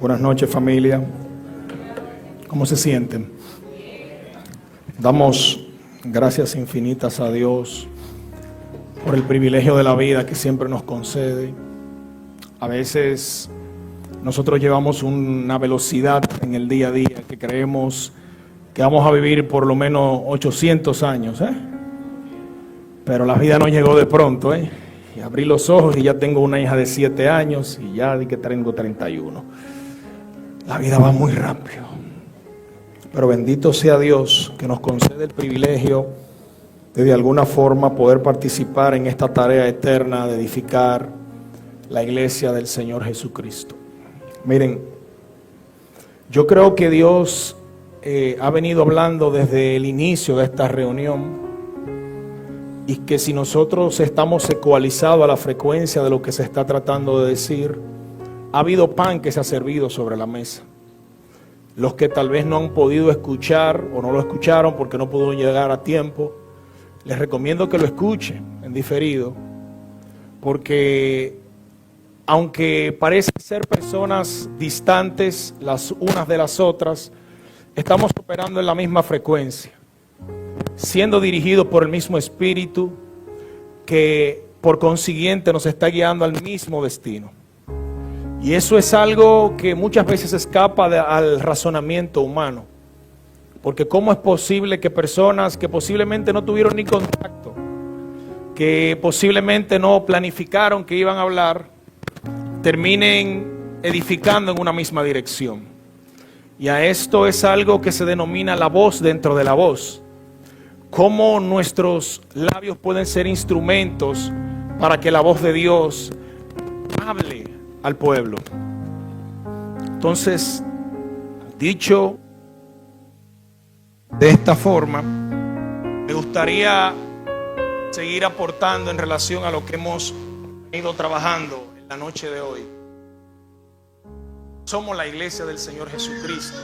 Buenas noches, familia. ¿Cómo se sienten? Damos gracias infinitas a Dios por el privilegio de la vida que siempre nos concede. A veces nosotros llevamos una velocidad en el día a día que creemos que vamos a vivir por lo menos 800 años, Pero la vida no llegó de pronto, Y abrí los ojos y ya tengo una hija de 7 años y ya di que tengo 31. La vida va muy rápido. Pero bendito sea Dios que nos concede el privilegio de alguna forma poder participar en esta tarea eterna de edificar la iglesia del Señor Jesucristo. Miren, yo creo que Dios ha venido hablando desde el inicio de esta reunión y que si nosotros estamos ecualizados a la frecuencia de lo que se está tratando de decir, ha habido pan que se ha servido sobre la mesa. Los que tal vez no han podido escuchar o no lo escucharon porque no pudieron llegar a tiempo, les recomiendo que lo escuchen en diferido, porque aunque parecen ser personas distantes las unas de las otras, estamos operando en la misma frecuencia, siendo dirigidos por el mismo Espíritu que por consiguiente nos está guiando al mismo destino. Y eso es algo que muchas veces escapa al razonamiento humano. Porque ¿cómo es posible que personas que posiblemente no tuvieron ni contacto, que posiblemente no planificaron que iban a hablar, terminen edificando en una misma dirección? Y a esto es algo que se denomina la voz dentro de la voz. Cómo nuestros labios pueden ser instrumentos para que la voz de Dios hable al pueblo. Entonces, dicho de esta forma, me gustaría seguir aportando en relación a lo que hemos ido trabajando en la noche de hoy. Somos la iglesia del Señor Jesucristo.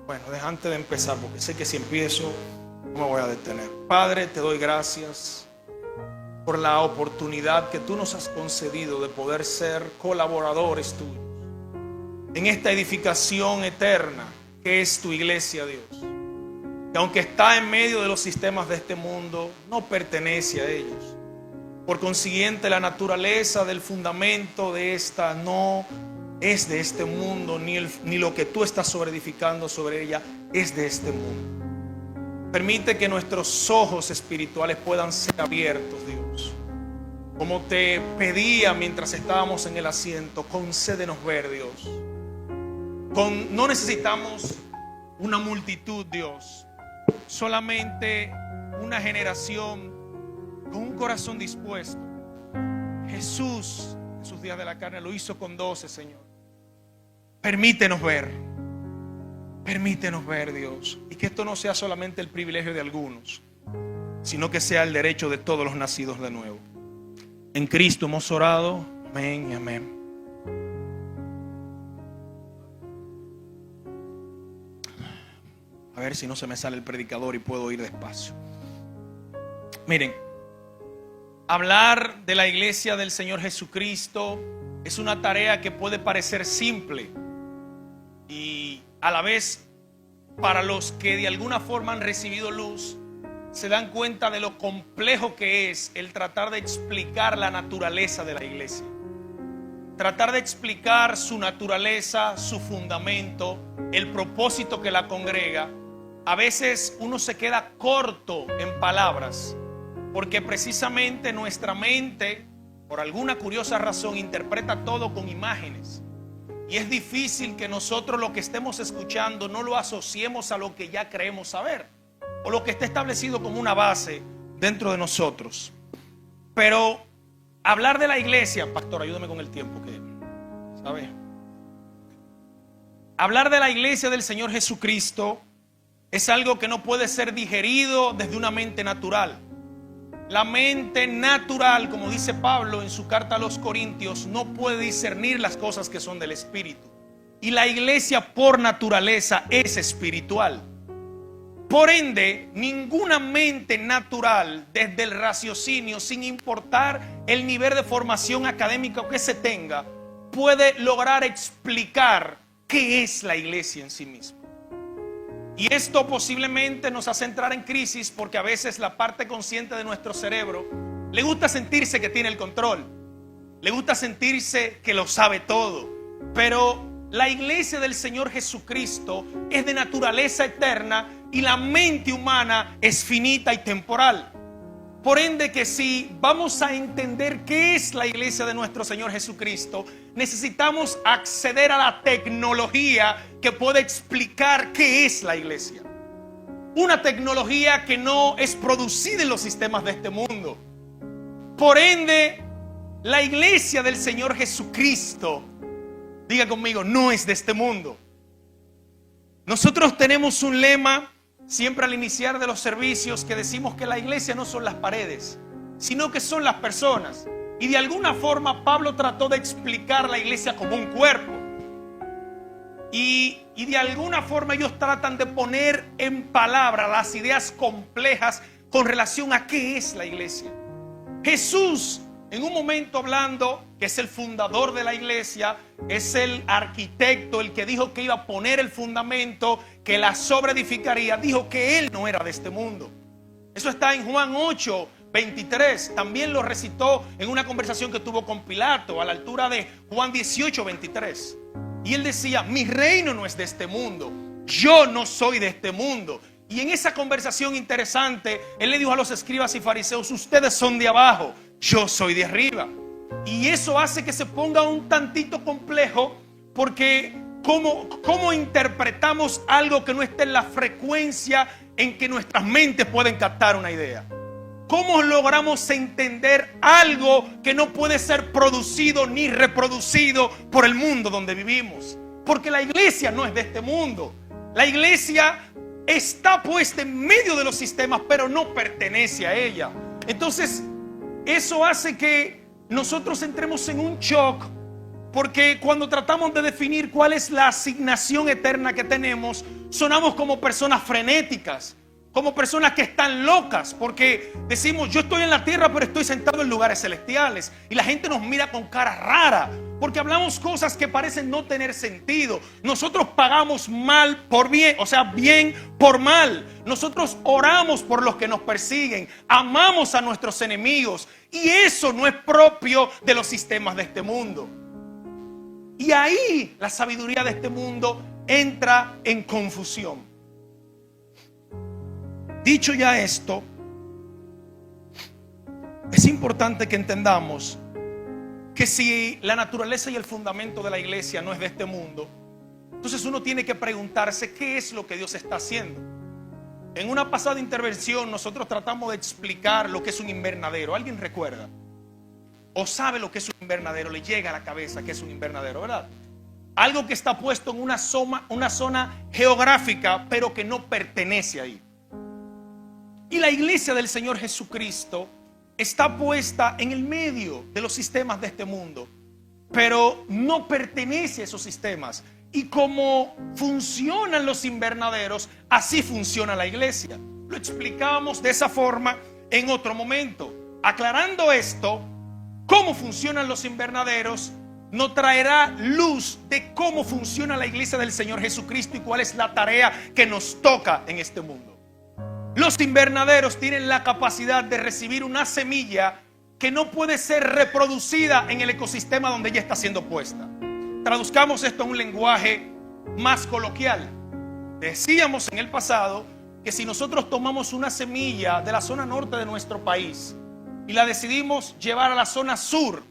Bueno, antes de empezar, porque sé que si empiezo no me voy a detener. Padre, te doy gracias por la oportunidad que tú nos has concedido de poder ser colaboradores tuyos en esta edificación eterna que es tu iglesia, Dios, que aunque está en medio de los sistemas de este mundo, no pertenece a ellos. Por consiguiente, la naturaleza del fundamento de esta no es de este mundo, ni lo que tú estás sobreedificando sobre ella es de este mundo. Permite que nuestros ojos espirituales puedan ser abiertos, Dios. Como te pedía mientras estábamos en el asiento, concédenos ver, Dios. No necesitamos una multitud, Dios. Solamente una generación con un corazón dispuesto. Jesús, en sus días de la carne, lo hizo con 12, Señor. Permítenos ver. Permítenos ver, Dios, y que esto no sea solamente el privilegio de algunos, sino que sea el derecho de todos los nacidos de nuevo. En Cristo hemos orado, amén y amén. A ver si no se me sale el predicador y puedo ir despacio. Miren, hablar de la iglesia del Señor Jesucristo es una tarea que puede parecer simple y a la vez, para los que de alguna forma han recibido luz, se dan cuenta de lo complejo que es el tratar de explicar la naturaleza de la iglesia. Tratar de explicar su naturaleza, su fundamento, el propósito que la congrega. A veces uno se queda corto en palabras, porque precisamente nuestra mente, por alguna curiosa razón, interpreta todo con imágenes. Y es difícil que nosotros lo que estemos escuchando no lo asociemos a lo que ya creemos saber o lo que está establecido como una base dentro de nosotros. Pero hablar de la iglesia, pastor, ayúdame con el tiempo, ¿sabe? Hablar de la iglesia del Señor Jesucristo es algo que no puede ser digerido desde una mente natural. La mente natural, como dice Pablo en su carta a los Corintios, no puede discernir las cosas que son del Espíritu. Y la iglesia por naturaleza es espiritual. Por ende, ninguna mente natural desde el raciocinio, sin importar el nivel de formación académica que se tenga, puede lograr explicar qué es la iglesia en sí misma. Y esto posiblemente nos hace entrar en crisis porque a veces la parte consciente de nuestro cerebro le gusta sentirse que tiene el control, le gusta sentirse que lo sabe todo. Pero la iglesia del Señor Jesucristo es de naturaleza eterna y la mente humana es finita y temporal. Por ende, que si vamos a entender qué es la iglesia de nuestro Señor Jesucristo, necesitamos acceder a la tecnología que puede explicar qué es la iglesia. Una tecnología que no es producida en los sistemas de este mundo. Por ende, la iglesia del Señor Jesucristo, diga conmigo, no es de este mundo. Nosotros tenemos un lema siempre al iniciar de los servicios que decimos que la iglesia no son las paredes, sino que son las personas. Y de alguna forma Pablo trató de explicar la iglesia como un cuerpo. Y de alguna forma ellos tratan de poner en palabra las ideas complejas con relación a qué es la iglesia. Jesús, en un momento hablando, que es el fundador de la iglesia, es el arquitecto, el que dijo que iba a poner el fundamento, que la sobreedificaría, dijo que él no era de este mundo. Eso está en Juan 8:23. También lo recitó en una conversación que tuvo con Pilato a la altura de Juan 18:23. Y él decía, mi reino no es de este mundo, yo no soy de este mundo. Y en esa conversación interesante, él le dijo a los escribas y fariseos, ustedes son de abajo, yo soy de arriba. Y eso hace que se ponga un tantito complejo, porque ¿cómo interpretamos algo que no esté en la frecuencia en que nuestras mentes pueden captar una idea? ¿Cómo logramos entender algo que no puede ser producido ni reproducido por el mundo donde vivimos? Porque la iglesia no es de este mundo. La iglesia está puesta en medio de los sistemas, pero no pertenece a ella. Entonces, eso hace que nosotros entremos en un shock, porque cuando tratamos de definir cuál es la asignación eterna que tenemos, sonamos como personas frenéticas, como personas que están locas, porque decimos, yo estoy en la tierra, pero estoy sentado en lugares celestiales. Y la gente nos mira con cara rara, porque hablamos cosas que parecen no tener sentido. Nosotros pagamos mal por bien, o sea, bien por mal. Nosotros oramos por los que nos persiguen, amamos a nuestros enemigos. Y eso no es propio de los sistemas de este mundo. Y ahí la sabiduría de este mundo entra en confusión. Dicho ya esto, es importante que entendamos que si la naturaleza y el fundamento de la iglesia no es de este mundo, entonces uno tiene que preguntarse qué es lo que Dios está haciendo. En una pasada intervención nosotros tratamos de explicar lo que es un invernadero. ¿Alguien recuerda? ¿O sabe lo que es un invernadero? Le llega a la cabeza que es un invernadero, ¿verdad? Algo que está puesto en una zona geográfica, pero que no pertenece ahí. Y la iglesia del Señor Jesucristo está puesta en el medio de los sistemas de este mundo, pero no pertenece a esos sistemas. Y como funcionan los invernaderos, así funciona la iglesia. Lo explicábamos de esa forma en otro momento. Aclarando esto, cómo funcionan los invernaderos nos traerá luz de cómo funciona la iglesia del Señor Jesucristo y cuál es la tarea que nos toca en este mundo. Los invernaderos tienen la capacidad de recibir una semilla que no puede ser reproducida en el ecosistema donde ella está siendo puesta. Traduzcamos esto en un lenguaje más coloquial. Decíamos en el pasado que si nosotros tomamos una semilla de la zona norte de nuestro país y la decidimos llevar a la zona sur,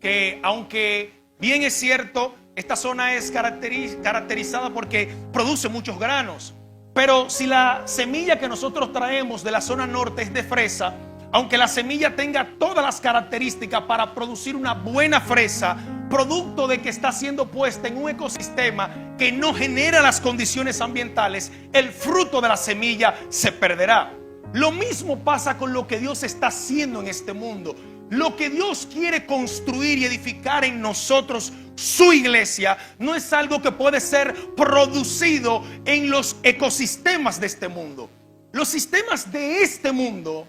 que aunque bien es cierto, esta zona es caracterizada porque produce muchos granos, pero si la semilla que nosotros traemos de la zona norte es de fresa, aunque la semilla tenga todas las características para producir una buena fresa, producto de que está siendo puesta en un ecosistema que no genera las condiciones ambientales, el fruto de la semilla se perderá. Lo mismo pasa con lo que Dios está haciendo en este mundo. Lo que Dios quiere construir y edificar en nosotros, su iglesia, no es algo que puede ser producido en los ecosistemas de este mundo. Los sistemas de este mundo,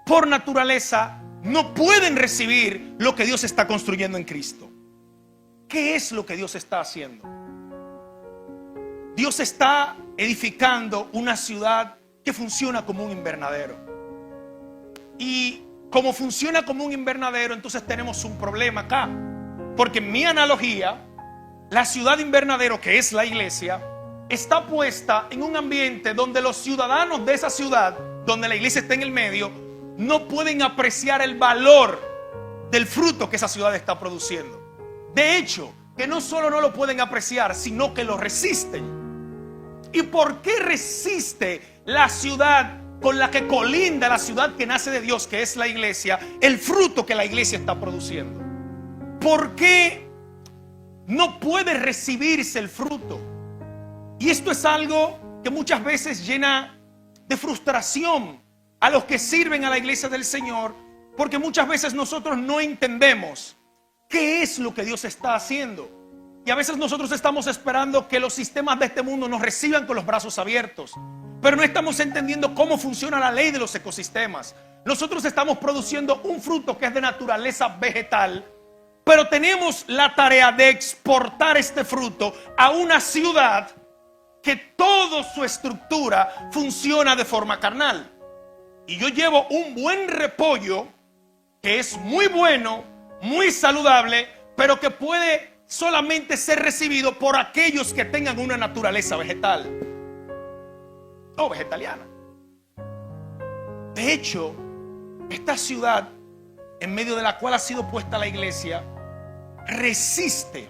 por naturaleza, no pueden recibir lo que Dios está construyendo en Cristo. ¿qué es lo que Dios está haciendo? Dios está edificando una ciudad que funciona como un invernadero. Y como funciona como un invernadero, entonces tenemos un problema acá. Porque en mi analogía, la ciudad invernadero, que es la iglesia, está puesta en un ambiente donde los ciudadanos de esa ciudad, donde la iglesia está en el medio, no pueden apreciar el valor del fruto que esa ciudad está produciendo. De hecho, que no solo no lo pueden apreciar, sino que lo resisten. ¿Y por qué resiste la ciudad con la que colinda la ciudad que nace de Dios, que es la iglesia, el fruto que la iglesia está produciendo? ¿Por qué no puede recibirse el fruto? Y esto es algo que muchas veces llena de frustración a los que sirven a la iglesia del Señor, porque muchas veces nosotros no entendemos qué es lo que Dios está haciendo. Y a veces nosotros estamos esperando que los sistemas de este mundo nos reciban con los brazos abiertos, pero no estamos entendiendo cómo funciona la ley de los ecosistemas. Nosotros estamos produciendo un fruto que es de naturaleza vegetal, pero tenemos la tarea de exportar este fruto a una ciudad que toda su estructura funciona de forma carnal. Y yo llevo un buen repollo que es muy bueno, muy saludable, pero que puede solamente ser recibido por aquellos que tengan una naturaleza vegetal o vegetariana. De hecho, esta ciudad en medio de la cual ha sido puesta la iglesia resiste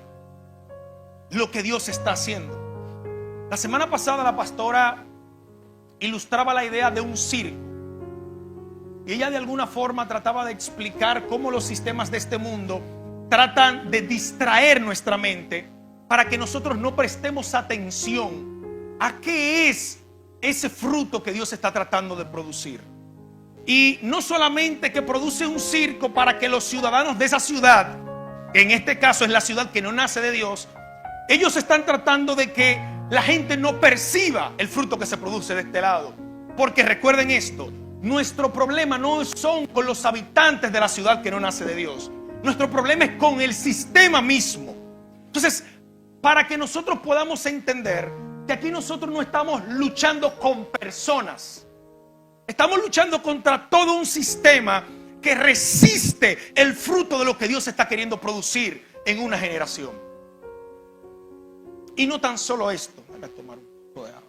lo que Dios está haciendo. La semana pasada la pastora ilustraba la idea de un circo, y ella de alguna forma trataba de explicar cómo los sistemas de este mundo tratan de distraer nuestra mente para que nosotros no prestemos atención a qué es ese fruto que Dios está tratando de producir. Y no solamente que produce un circo para que los ciudadanos de esa ciudad, que en este caso es la ciudad que no nace de Dios, ellos están tratando de que la gente no perciba el fruto que se produce de este lado. Porque recuerden esto, nuestro problema no son con los habitantes de la ciudad que no nace de Dios. Nuestro problema es con el sistema mismo. Entonces, para que nosotros podamos entender que aquí nosotros no estamos luchando con personas, estamos luchando contra todo un sistema que resiste el fruto de lo que Dios está queriendo producir en una generación. Y no tan solo esto. Déjame tomar un poco de agua.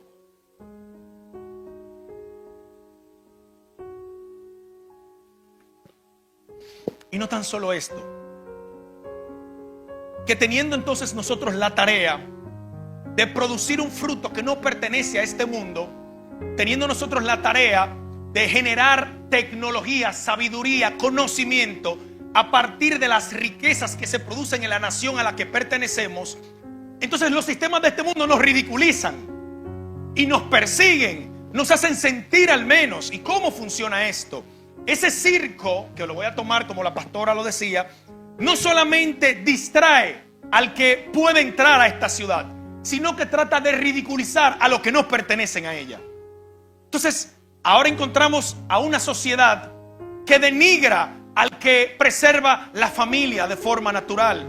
Y no tan solo esto, que teniendo entonces nosotros la tarea de producir un fruto que no pertenece a este mundo, teniendo nosotros la tarea de generar tecnología, sabiduría, conocimiento a partir de las riquezas que se producen en la nación a la que pertenecemos, entonces los sistemas de este mundo nos ridiculizan y nos persiguen, nos hacen sentir al menos. ¿Y cómo funciona esto? Ese circo, que lo voy a tomar como la pastora lo decía, no solamente distrae al que puede entrar a esta ciudad, sino que trata de ridiculizar a los que no pertenecen a ella. Entonces, ahora encontramos a una sociedad que denigra al que preserva la familia de forma natural,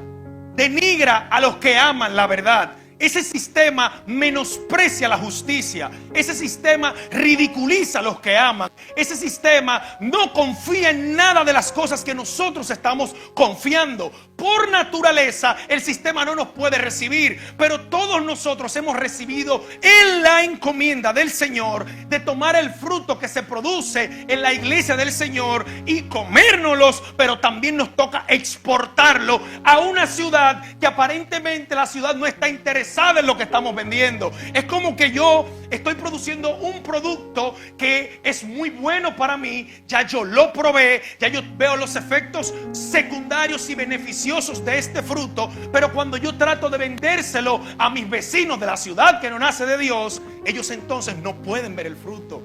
denigra a los que aman la verdad. Ese sistema menosprecia la justicia. Ese sistema ridiculiza a los que aman. Ese sistema no confía en nada de las cosas que nosotros estamos confiando. Por naturaleza, el sistema no nos puede recibir, pero todos nosotros hemos recibido en la encomienda del Señor de tomar el fruto que se produce en la iglesia del Señor y comérnoslos, pero también nos toca exportarlo a una ciudad que aparentemente la ciudad no está interesada en lo que estamos vendiendo. Es como que yo estoy produciendo un producto que es muy bueno para mí, ya yo lo probé, ya yo veo los efectos secundarios y beneficiosos de este fruto, pero cuando yo trato de vendérselo a mis vecinos de la ciudad que no nace de Dios, ellos entonces no pueden ver el fruto.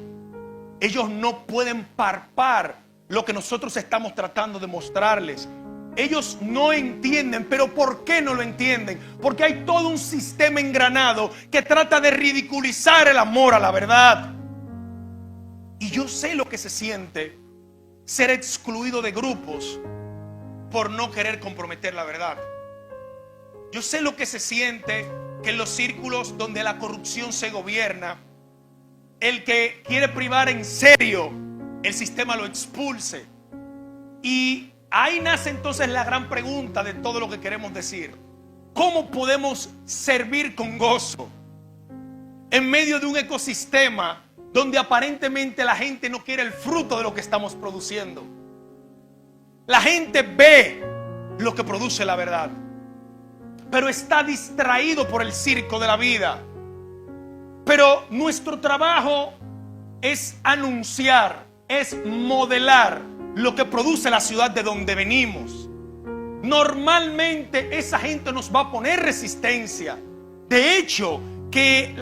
Ellos no pueden palpar lo que nosotros estamos tratando de mostrarles. Ellos no entienden. ¿Pero por qué no lo entienden? Porque hay todo un sistema engranado que trata de ridiculizar el amor a la verdad. Y yo sé lo que se siente ser excluido de grupos por no querer comprometer la verdad. Yo sé lo que se siente que en los círculos donde la corrupción se gobierna, el que quiere privar en serio el sistema lo expulse. Y ahí nace entonces la gran pregunta de todo lo que queremos decir: ¿cómo podemos servir con gozo en medio de un ecosistema donde aparentemente la gente no quiere el fruto de lo que estamos produciendo? La gente ve lo que produce la verdad, pero está distraído por el circo de la vida. Pero nuestro trabajo es anunciar, es modelar lo que produce la ciudad de donde venimos. Normalmente esa gente nos va a poner resistencia. De hecho, que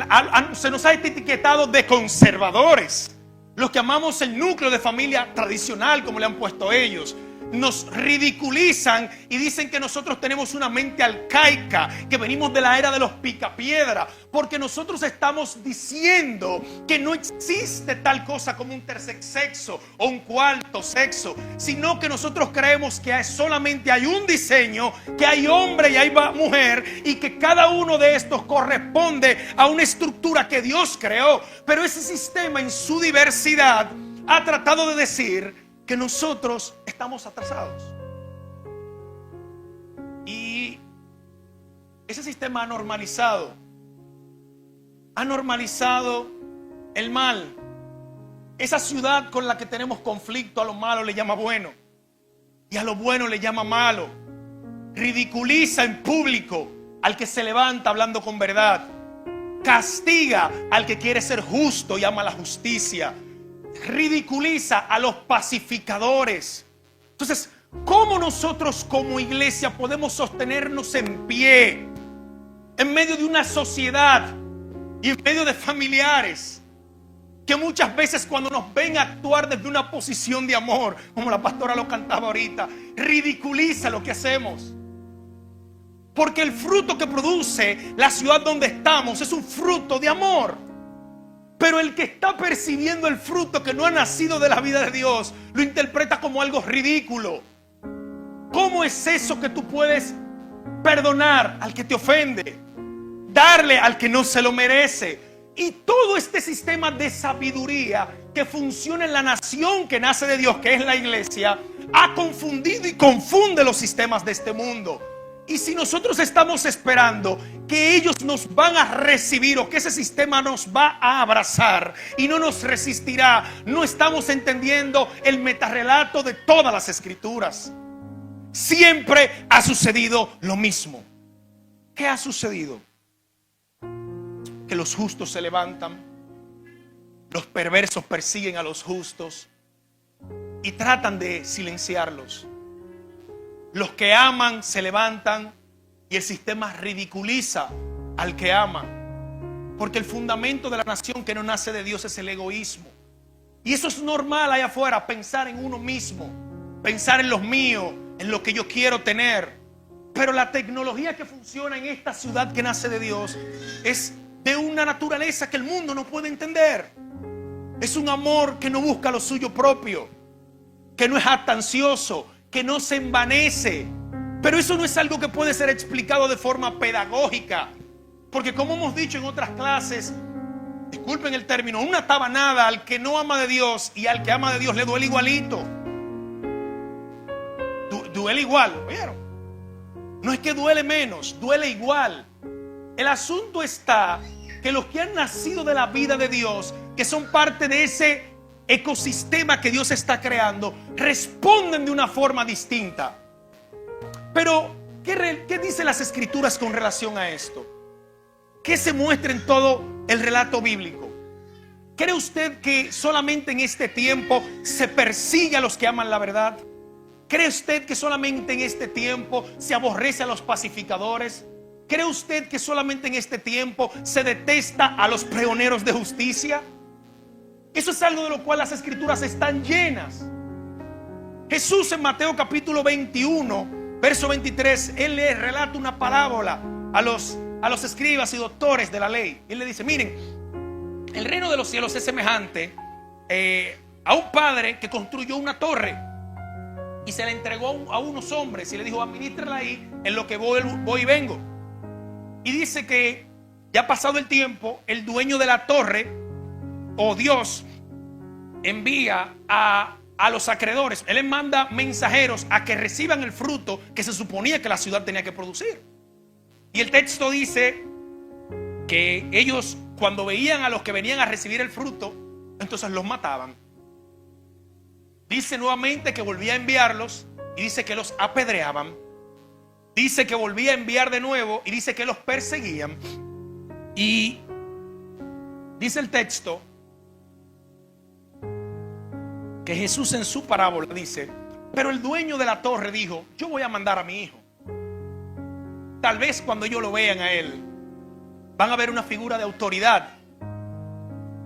se nos ha etiquetado de conservadores, los que amamos el núcleo de familia tradicional, como le han puesto ellos. Nos ridiculizan y dicen que nosotros tenemos una mente arcaica, que venimos de la era de los picapiedra, porque nosotros estamos diciendo que no existe tal cosa como un tercer sexo o un cuarto sexo, sino que nosotros creemos que solamente hay un diseño, que hay hombre y hay mujer, y que cada uno de estos corresponde a una estructura que Dios creó. Pero ese sistema en su diversidad ha tratado de decir que nosotros estamos atrasados. Y ese sistema ha normalizado el mal. Esa ciudad con la que tenemos conflicto, a lo malo le llama bueno y a lo bueno le llama malo. Ridiculiza en público al que se levanta hablando con verdad. Castiga al que quiere ser justo y ama la justicia. Ridiculiza a los pacificadores. Entonces, ¿cómo nosotros como iglesia podemos sostenernos en pie en medio de una sociedad y en medio de familiares que muchas veces, cuando nos ven actuar desde una posición de amor, como la pastora lo cantaba ahorita, ridiculiza lo que hacemos? Porque el fruto que produce la ciudad donde estamos es un fruto de amor. Pero el que está percibiendo el fruto que no ha nacido de la vida de Dios lo interpreta como algo ridículo. ¿Cómo es eso que tú puedes perdonar al que te ofende, darle al que no se lo merece? Y todo este sistema de sabiduría que funciona en la nación que nace de Dios, que es la iglesia, ha confundido y confunde los sistemas de este mundo. Y si nosotros estamos esperando que ellos nos van a recibir o que ese sistema nos va a abrazar y no nos resistirá, no estamos entendiendo el metarrelato de todas las escrituras. Siempre ha sucedido lo mismo. ¿Qué ha sucedido? Que los justos se levantan, los perversos persiguen a los justos y tratan de silenciarlos. Los que aman se levantan y el sistema ridiculiza al que ama. Porque el fundamento de la nación que no nace de Dios es el egoísmo. Y eso es normal allá afuera, pensar en uno mismo, pensar en los míos, en lo que yo quiero tener. Pero la tecnología que funciona en esta ciudad que nace de Dios es de una naturaleza que el mundo no puede entender. Es un amor que no busca lo suyo propio, que no es jactancioso, que no se envanece. Pero eso no es algo que puede ser explicado de forma pedagógica, porque como hemos dicho en otras clases, disculpen el término, una tabanada al que no ama de Dios y al que ama de Dios le duele igualito. Duele igual, ¿vieron? No es que duele menos, duele igual. El asunto está que los que han nacido de la vida de Dios, que son parte de ese ecosistema que Dios está creando, responden de una forma distinta. Pero, ¿qué dicen las escrituras con relación a esto? ¿Qué se muestra en todo el relato bíblico? ¿Cree usted que solamente en este tiempo se persigue a los que aman la verdad? ¿Cree usted que solamente en este tiempo se aborrece a los pacificadores? ¿Cree usted que solamente en este tiempo se detesta a los pregoneros de justicia? Eso es algo de lo cual las escrituras están llenas. Jesús en Mateo capítulo 21 verso 23, Él le relata una parábola a los escribas y doctores de la ley. Él le dice, miren, el reino de los cielos es semejante a un padre que construyó una torre y se la entregó a unos hombres y le dijo, administrala ahí en lo que voy y vengo. Y dice que ya pasado el tiempo, el dueño de la torre, o Dios, envía a los acreedores. Él les manda mensajeros a que reciban el fruto que se suponía que la ciudad tenía que producir. Y el texto dice que ellos, cuando veían a los que venían a recibir el fruto, entonces los mataban. Dice nuevamente que volvía a enviarlos y dice que los apedreaban. Dice que volvía a enviar de nuevo y dice que los perseguían. Y dice el texto que Jesús en su parábola dice: pero el dueño de la torre dijo: yo voy a mandar a mi hijo. Tal vez cuando ellos lo vean a él, van a ver una figura de autoridad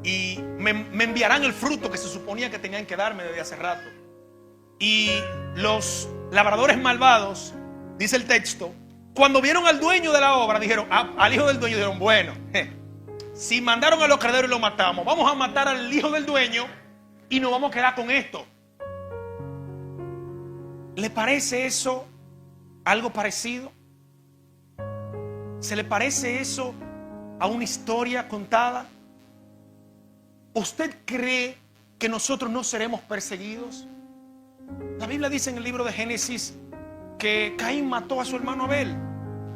y me enviarán el fruto que se suponía que tenían que darme desde hace rato. Y los labradores malvados, dice el texto, cuando vieron al dueño de la obra, dijeron, al hijo del dueño, dijeron: bueno, si mandaron a los acreedores y lo matamos, vamos a matar al hijo del dueño y nos vamos a quedar con esto. ¿Le parece eso algo parecido? ¿Se le parece eso a una historia contada? ¿Usted cree que nosotros no seremos perseguidos? La Biblia dice en el libro de Génesis que Caín mató a su hermano Abel.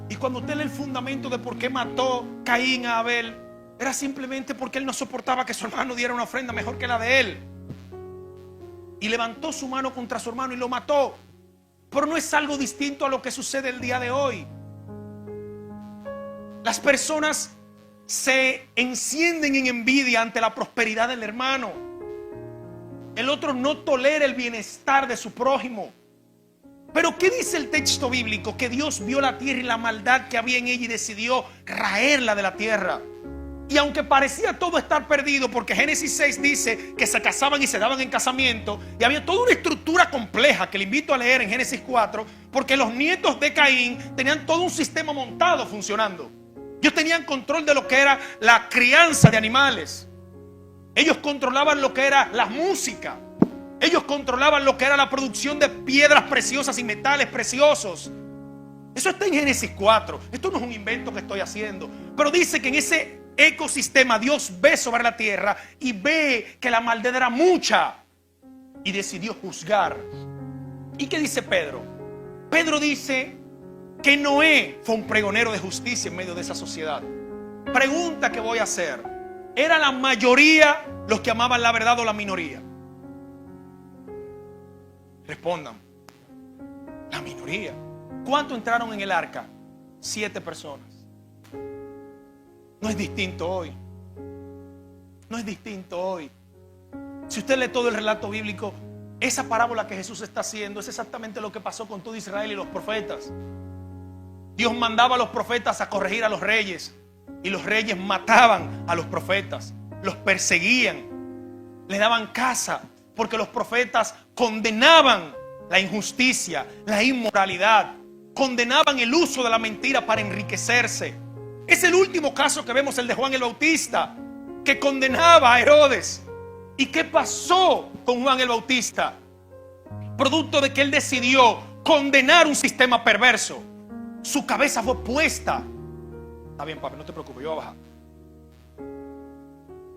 Y cuando usted lee el fundamento de por qué mató Caín a Abel, era simplemente porque él no soportaba que su hermano diera una ofrenda mejor que la de él. Y levantó su mano contra su hermano y lo mató. Pero no es algo distinto a lo que sucede el día de hoy. Las personas se encienden en envidia ante la prosperidad del hermano. El otro no tolera el bienestar de su prójimo. Pero ¿qué dice el texto bíblico? Que Dios vio la tierra y la maldad que había en ella y decidió raerla de la tierra. Y aunque parecía todo estar perdido, porque Génesis 6 dice que se casaban y se daban en casamiento, y había toda una estructura compleja que le invito a leer en Génesis 4, porque los nietos de Caín tenían todo un sistema montado funcionando. Ellos tenían control de lo que era la crianza de animales. Ellos controlaban lo que era la música. Ellos controlaban lo que era la producción de piedras preciosas y metales preciosos. Eso está en Génesis 4. Esto no es un invento que estoy haciendo. Pero dice que en ese ecosistema Dios ve sobre la tierra y ve que la maldad era mucha y decidió juzgar. ¿Y qué dice Pedro? Pedro dice que Noé fue un pregonero de justicia en medio de esa sociedad. Pregunta que voy a hacer: ¿era la mayoría los que amaban la verdad o la minoría? Respondan. La minoría. ¿Cuántos entraron en el arca? 7 personas. No es distinto hoy. No es distinto hoy. Si usted lee todo el relato bíblico, esa parábola que Jesús está haciendo es exactamente lo que pasó con todo Israel y los profetas. Dios mandaba a los profetas a corregir a los reyes, y los reyes mataban a los profetas, los perseguían, les daban caza, porque los profetas condenaban la injusticia, la inmoralidad, condenaban el uso de la mentira para enriquecerse. Es el último caso que vemos, el de Juan el Bautista, que condenaba a Herodes. ¿Y qué pasó con Juan el Bautista? Producto de que él decidió condenar un sistema perverso. Su cabeza fue puesta. Está bien, papi, no te preocupes, yo voy a bajar.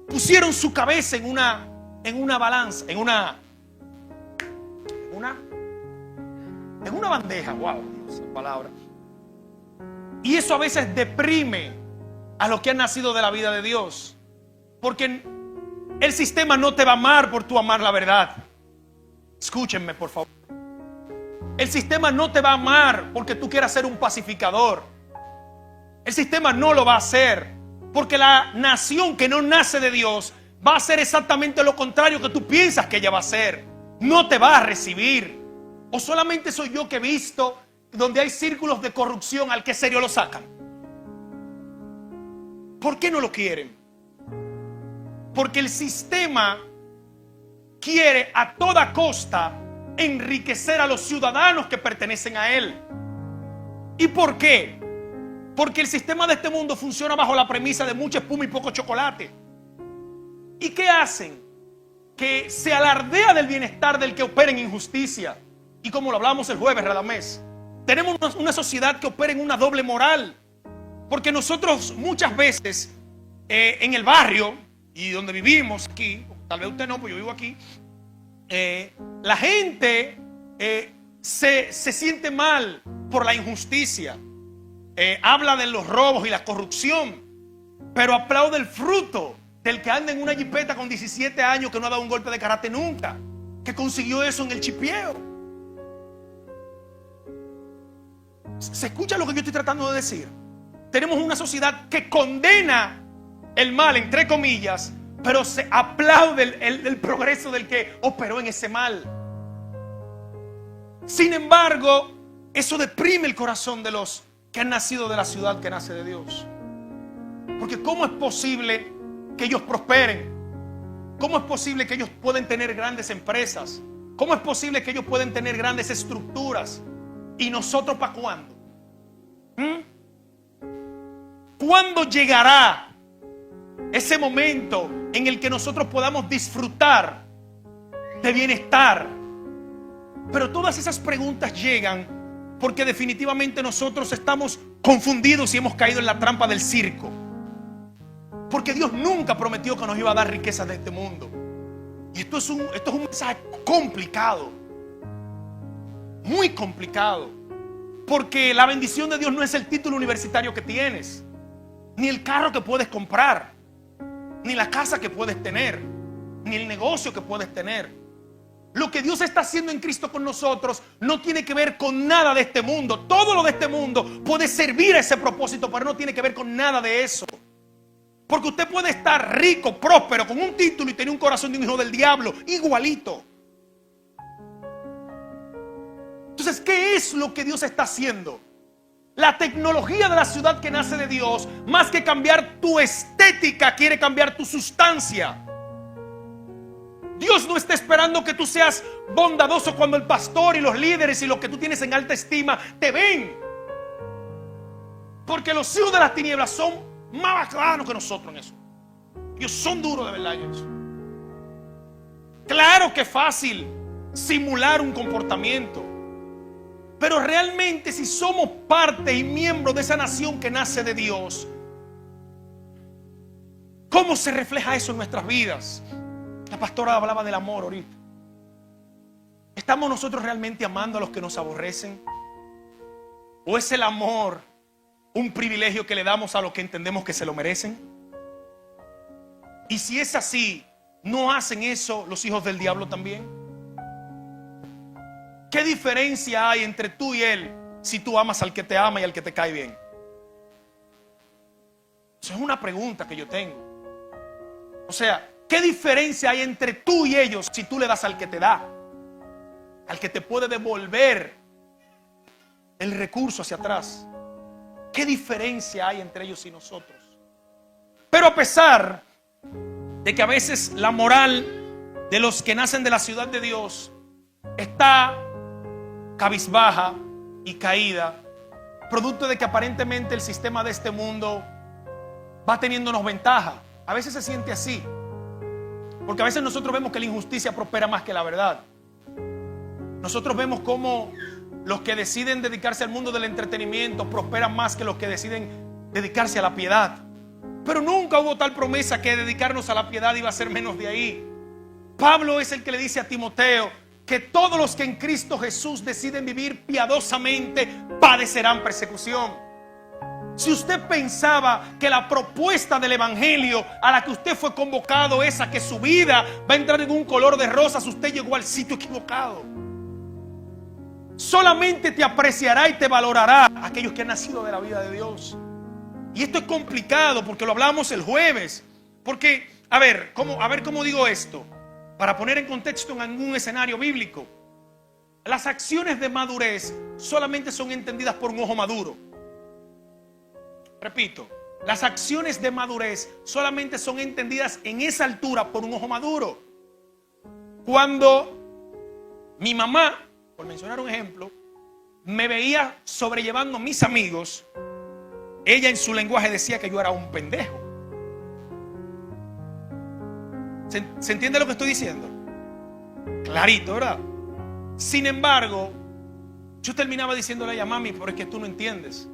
Pusieron su cabeza en una balanza, en una bandeja. Wow, Dios, esa palabra. Y eso a veces deprime a los que han nacido de la vida de Dios, porque el sistema no te va a amar por tu amar la verdad. Escúchenme, por favor. El sistema no te va a amar porque tú quieras ser un pacificador. El sistema no lo va a hacer, porque la nación que no nace de Dios va a hacer exactamente lo contrario que tú piensas que ella va a hacer. No te va a recibir. ¿O solamente soy yo que he visto donde hay círculos de corrupción al que serio lo sacan? ¿Por qué no lo quieren? Porque el sistema quiere a toda costa enriquecer a los ciudadanos que pertenecen a él. ¿Y por qué? Porque el sistema de este mundo funciona bajo la premisa de mucha espuma y poco chocolate. ¿Y qué hacen? Que se alardea del bienestar del que opera en injusticia. Y como lo hablamos el jueves, Radamés, tenemos una sociedad que opera en una doble moral. Porque nosotros muchas veces en el barrio y donde vivimos aquí, tal vez usted no, pues yo vivo aquí, la gente se siente mal por la injusticia, habla de los robos y la corrupción, pero aplaude el fruto del que anda en una jipeta con 17 años que no ha dado un golpe de karate nunca, que consiguió eso en el chipieo. ¿Se escucha lo que yo estoy tratando de decir? Tenemos una sociedad que condena el mal, entre comillas, pero se aplaude el progreso del que operó en ese mal. Sin embargo, eso deprime el corazón de los que han nacido de la ciudad que nace de Dios. Porque ¿cómo es posible que ellos prosperen? ¿Cómo es posible que ellos pueden tener grandes empresas? ¿Cómo es posible que ellos pueden tener grandes estructuras? ¿Y nosotros para cuándo? ¿Cuándo llegará ese momento en el que nosotros podamos disfrutar de bienestar? Pero todas esas preguntas llegan porque definitivamente nosotros estamos confundidos y hemos caído en la trampa del circo. Porque Dios nunca prometió que nos iba a dar riquezas de este mundo. Y esto es un mensaje complicado, muy complicado. Porque la bendición de Dios no es el título universitario que tienes, ni el carro que puedes comprar, ni la casa que puedes tener, ni el negocio que puedes tener. Lo que Dios está haciendo en Cristo con nosotros no tiene que ver con nada de este mundo. Todo lo de este mundo puede servir a ese propósito, pero no tiene que ver con nada de eso. Porque usted puede estar rico, próspero, con un título y tener un corazón de un hijo del diablo, igualito. Entonces, ¿qué es lo que Dios está haciendo? La tecnología de la ciudad que nace de Dios, más que cambiar tu estética, quiere cambiar tu sustancia. Dios no está esperando que tú seas bondadoso cuando el pastor y los líderes y los que tú tienes en alta estima te ven. Porque los hijos de las tinieblas son más bacanos que nosotros en eso. Ellos son duros de verdad en eso. Claro que es fácil simular un comportamiento, pero realmente si somos parte y miembro de esa nación que nace de Dios, ¿cómo se refleja eso en nuestras vidas? La pastora hablaba del amor ahorita. ¿Estamos nosotros realmente amando a los que nos aborrecen? ¿O es el amor un privilegio que le damos a los que entendemos que se lo merecen? Y si es así, ¿no hacen eso los hijos del diablo también? ¿Qué diferencia hay entre tú y él si tú amas al que te ama y al que te cae bien? Esa es una pregunta que yo tengo. O sea, ¿qué diferencia hay entre tú y ellos si tú le das al que te da? Al que te puede devolver el recurso hacia atrás. ¿Qué diferencia hay entre ellos y nosotros? Pero a pesar de que a veces la moral de los que nacen de la ciudad de Dios está cabizbaja y caída, producto de que aparentemente el sistema de este mundo va teniéndonos ventaja. A veces se siente así, porque a veces nosotros vemos que la injusticia prospera más que la verdad. Nosotros vemos cómo los que deciden dedicarse al mundo del entretenimiento prosperan más que los que deciden dedicarse a la piedad. Pero nunca hubo tal promesa que dedicarnos a la piedad iba a ser menos de ahí. Pablo es el que le dice a Timoteo que todos los que en Cristo Jesús deciden vivir piadosamente padecerán persecución. Si usted pensaba que la propuesta del evangelio a la que usted fue convocado es a que su vida va a entrar en un color de rosas, usted llegó al sitio equivocado. Solamente te apreciará y te valorará aquellos que han nacido de la vida de Dios. Y esto es complicado porque lo hablamos el jueves. Porque, a ver cómo digo esto, para poner en contexto en algún escenario bíblico. Las acciones de madurez solamente son entendidas por un ojo maduro. Repito, las acciones de madurez solamente son entendidas en esa altura por un ojo maduro. Cuando mi mamá, por mencionar un ejemplo, me veía sobrellevando a mis amigos, ella en su lenguaje decía que yo era un pendejo. ¿Se entiende lo que estoy diciendo? Clarito, ¿verdad? Sin embargo, yo terminaba diciéndole a ella: mami, pero es que tú no entiendes.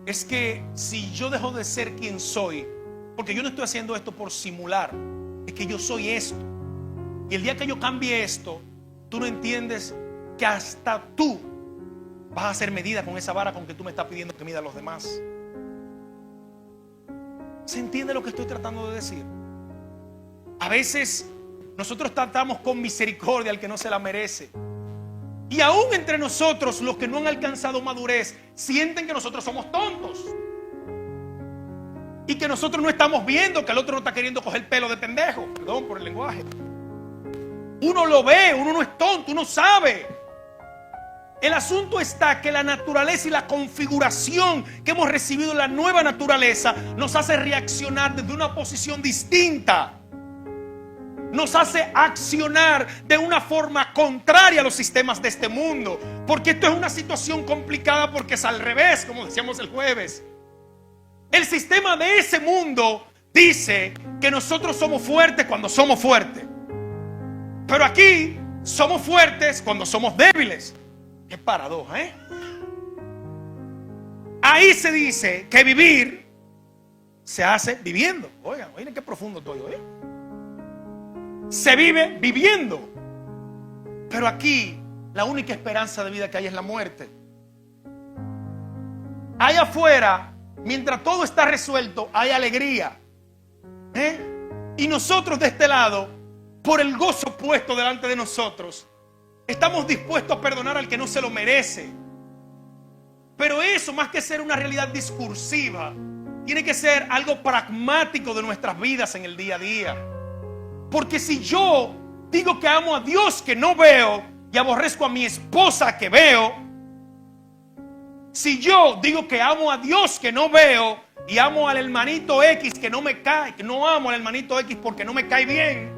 es que si yo dejo de ser quien soy, porque yo no estoy haciendo esto por simular, es que yo soy esto. Y el día que yo cambie esto, tú no entiendes que hasta tú vas a ser medida con esa vara con que tú me estás pidiendo que mida a los demás. ¿Se entiende lo que estoy tratando de decir? A veces nosotros tratamos con misericordia al que no se la merece. Y aún entre nosotros, los que no han alcanzado madurez, sienten que nosotros somos tontos. Y que nosotros no estamos viendo que el otro no está queriendo coger pelo de pendejo. Perdón por el lenguaje. Uno lo ve, uno no es tonto, uno sabe. El asunto está que la naturaleza y la configuración que hemos recibido en la nueva naturaleza nos hace reaccionar desde una posición distinta. Nos hace accionar de una forma contraria a los sistemas de este mundo. Porque esto es una situación complicada, porque es al revés, como decíamos el jueves. El sistema de ese mundo dice que nosotros somos fuertes cuando somos fuertes. Pero aquí somos fuertes cuando somos débiles. Qué paradoja, ¿eh? Ahí se dice que vivir se hace viviendo. Oigan, oigan qué profundo estoy hoy. Se vive viviendo. Pero aquí la única esperanza de vida que hay es la muerte. Allá afuera, mientras todo está resuelto, hay alegría. Y nosotros de este lado, por el gozo puesto delante de nosotros, estamos dispuestos a perdonar al que no se lo merece. Pero eso, más que ser una realidad discursiva, tiene que ser algo pragmático de nuestras vidas en el día a día. Porque si yo digo que amo a Dios que no veo y aborrezco a mi esposa que veo, si yo digo que amo a Dios que no veo y amo al hermanito X que no me cae, que no amo al hermanito X porque no me cae bien,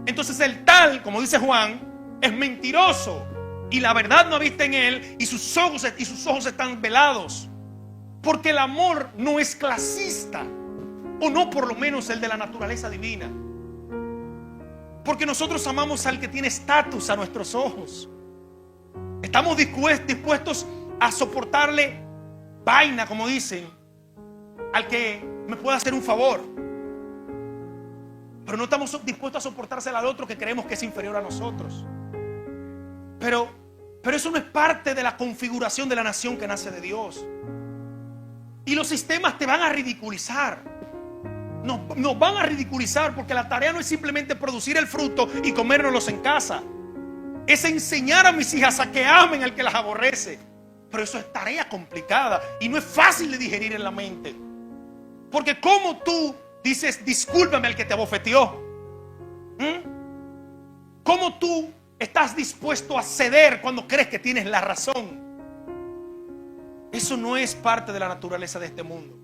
entonces el tal, como dice Juan, es mentiroso y la verdad no habita en él y sus ojos están velados. Porque el amor no es clasista, o no por lo menos el de la naturaleza divina. Porque nosotros amamos al que tiene estatus a nuestros ojos. Estamos dispuestos a soportarle vaina, como dicen, al que me pueda hacer un favor. Pero no estamos dispuestos a soportársela al otro que creemos que es inferior a nosotros. Pero eso no es parte de la configuración de la nación que nace de Dios. Y los sistemas te van a ridiculizar. Nos van a ridiculizar porque la tarea no es simplemente producir el fruto y comérnoslos en casa. Es enseñar a mis hijas a que amen al que las aborrece. Pero eso es tarea complicada y no es fácil de digerir en la mente. Porque como tú dices discúlpame al que te abofeteó, ¿cómo tú estás dispuesto a ceder cuando crees que tienes la razón? Eso no es parte de la naturaleza de este mundo.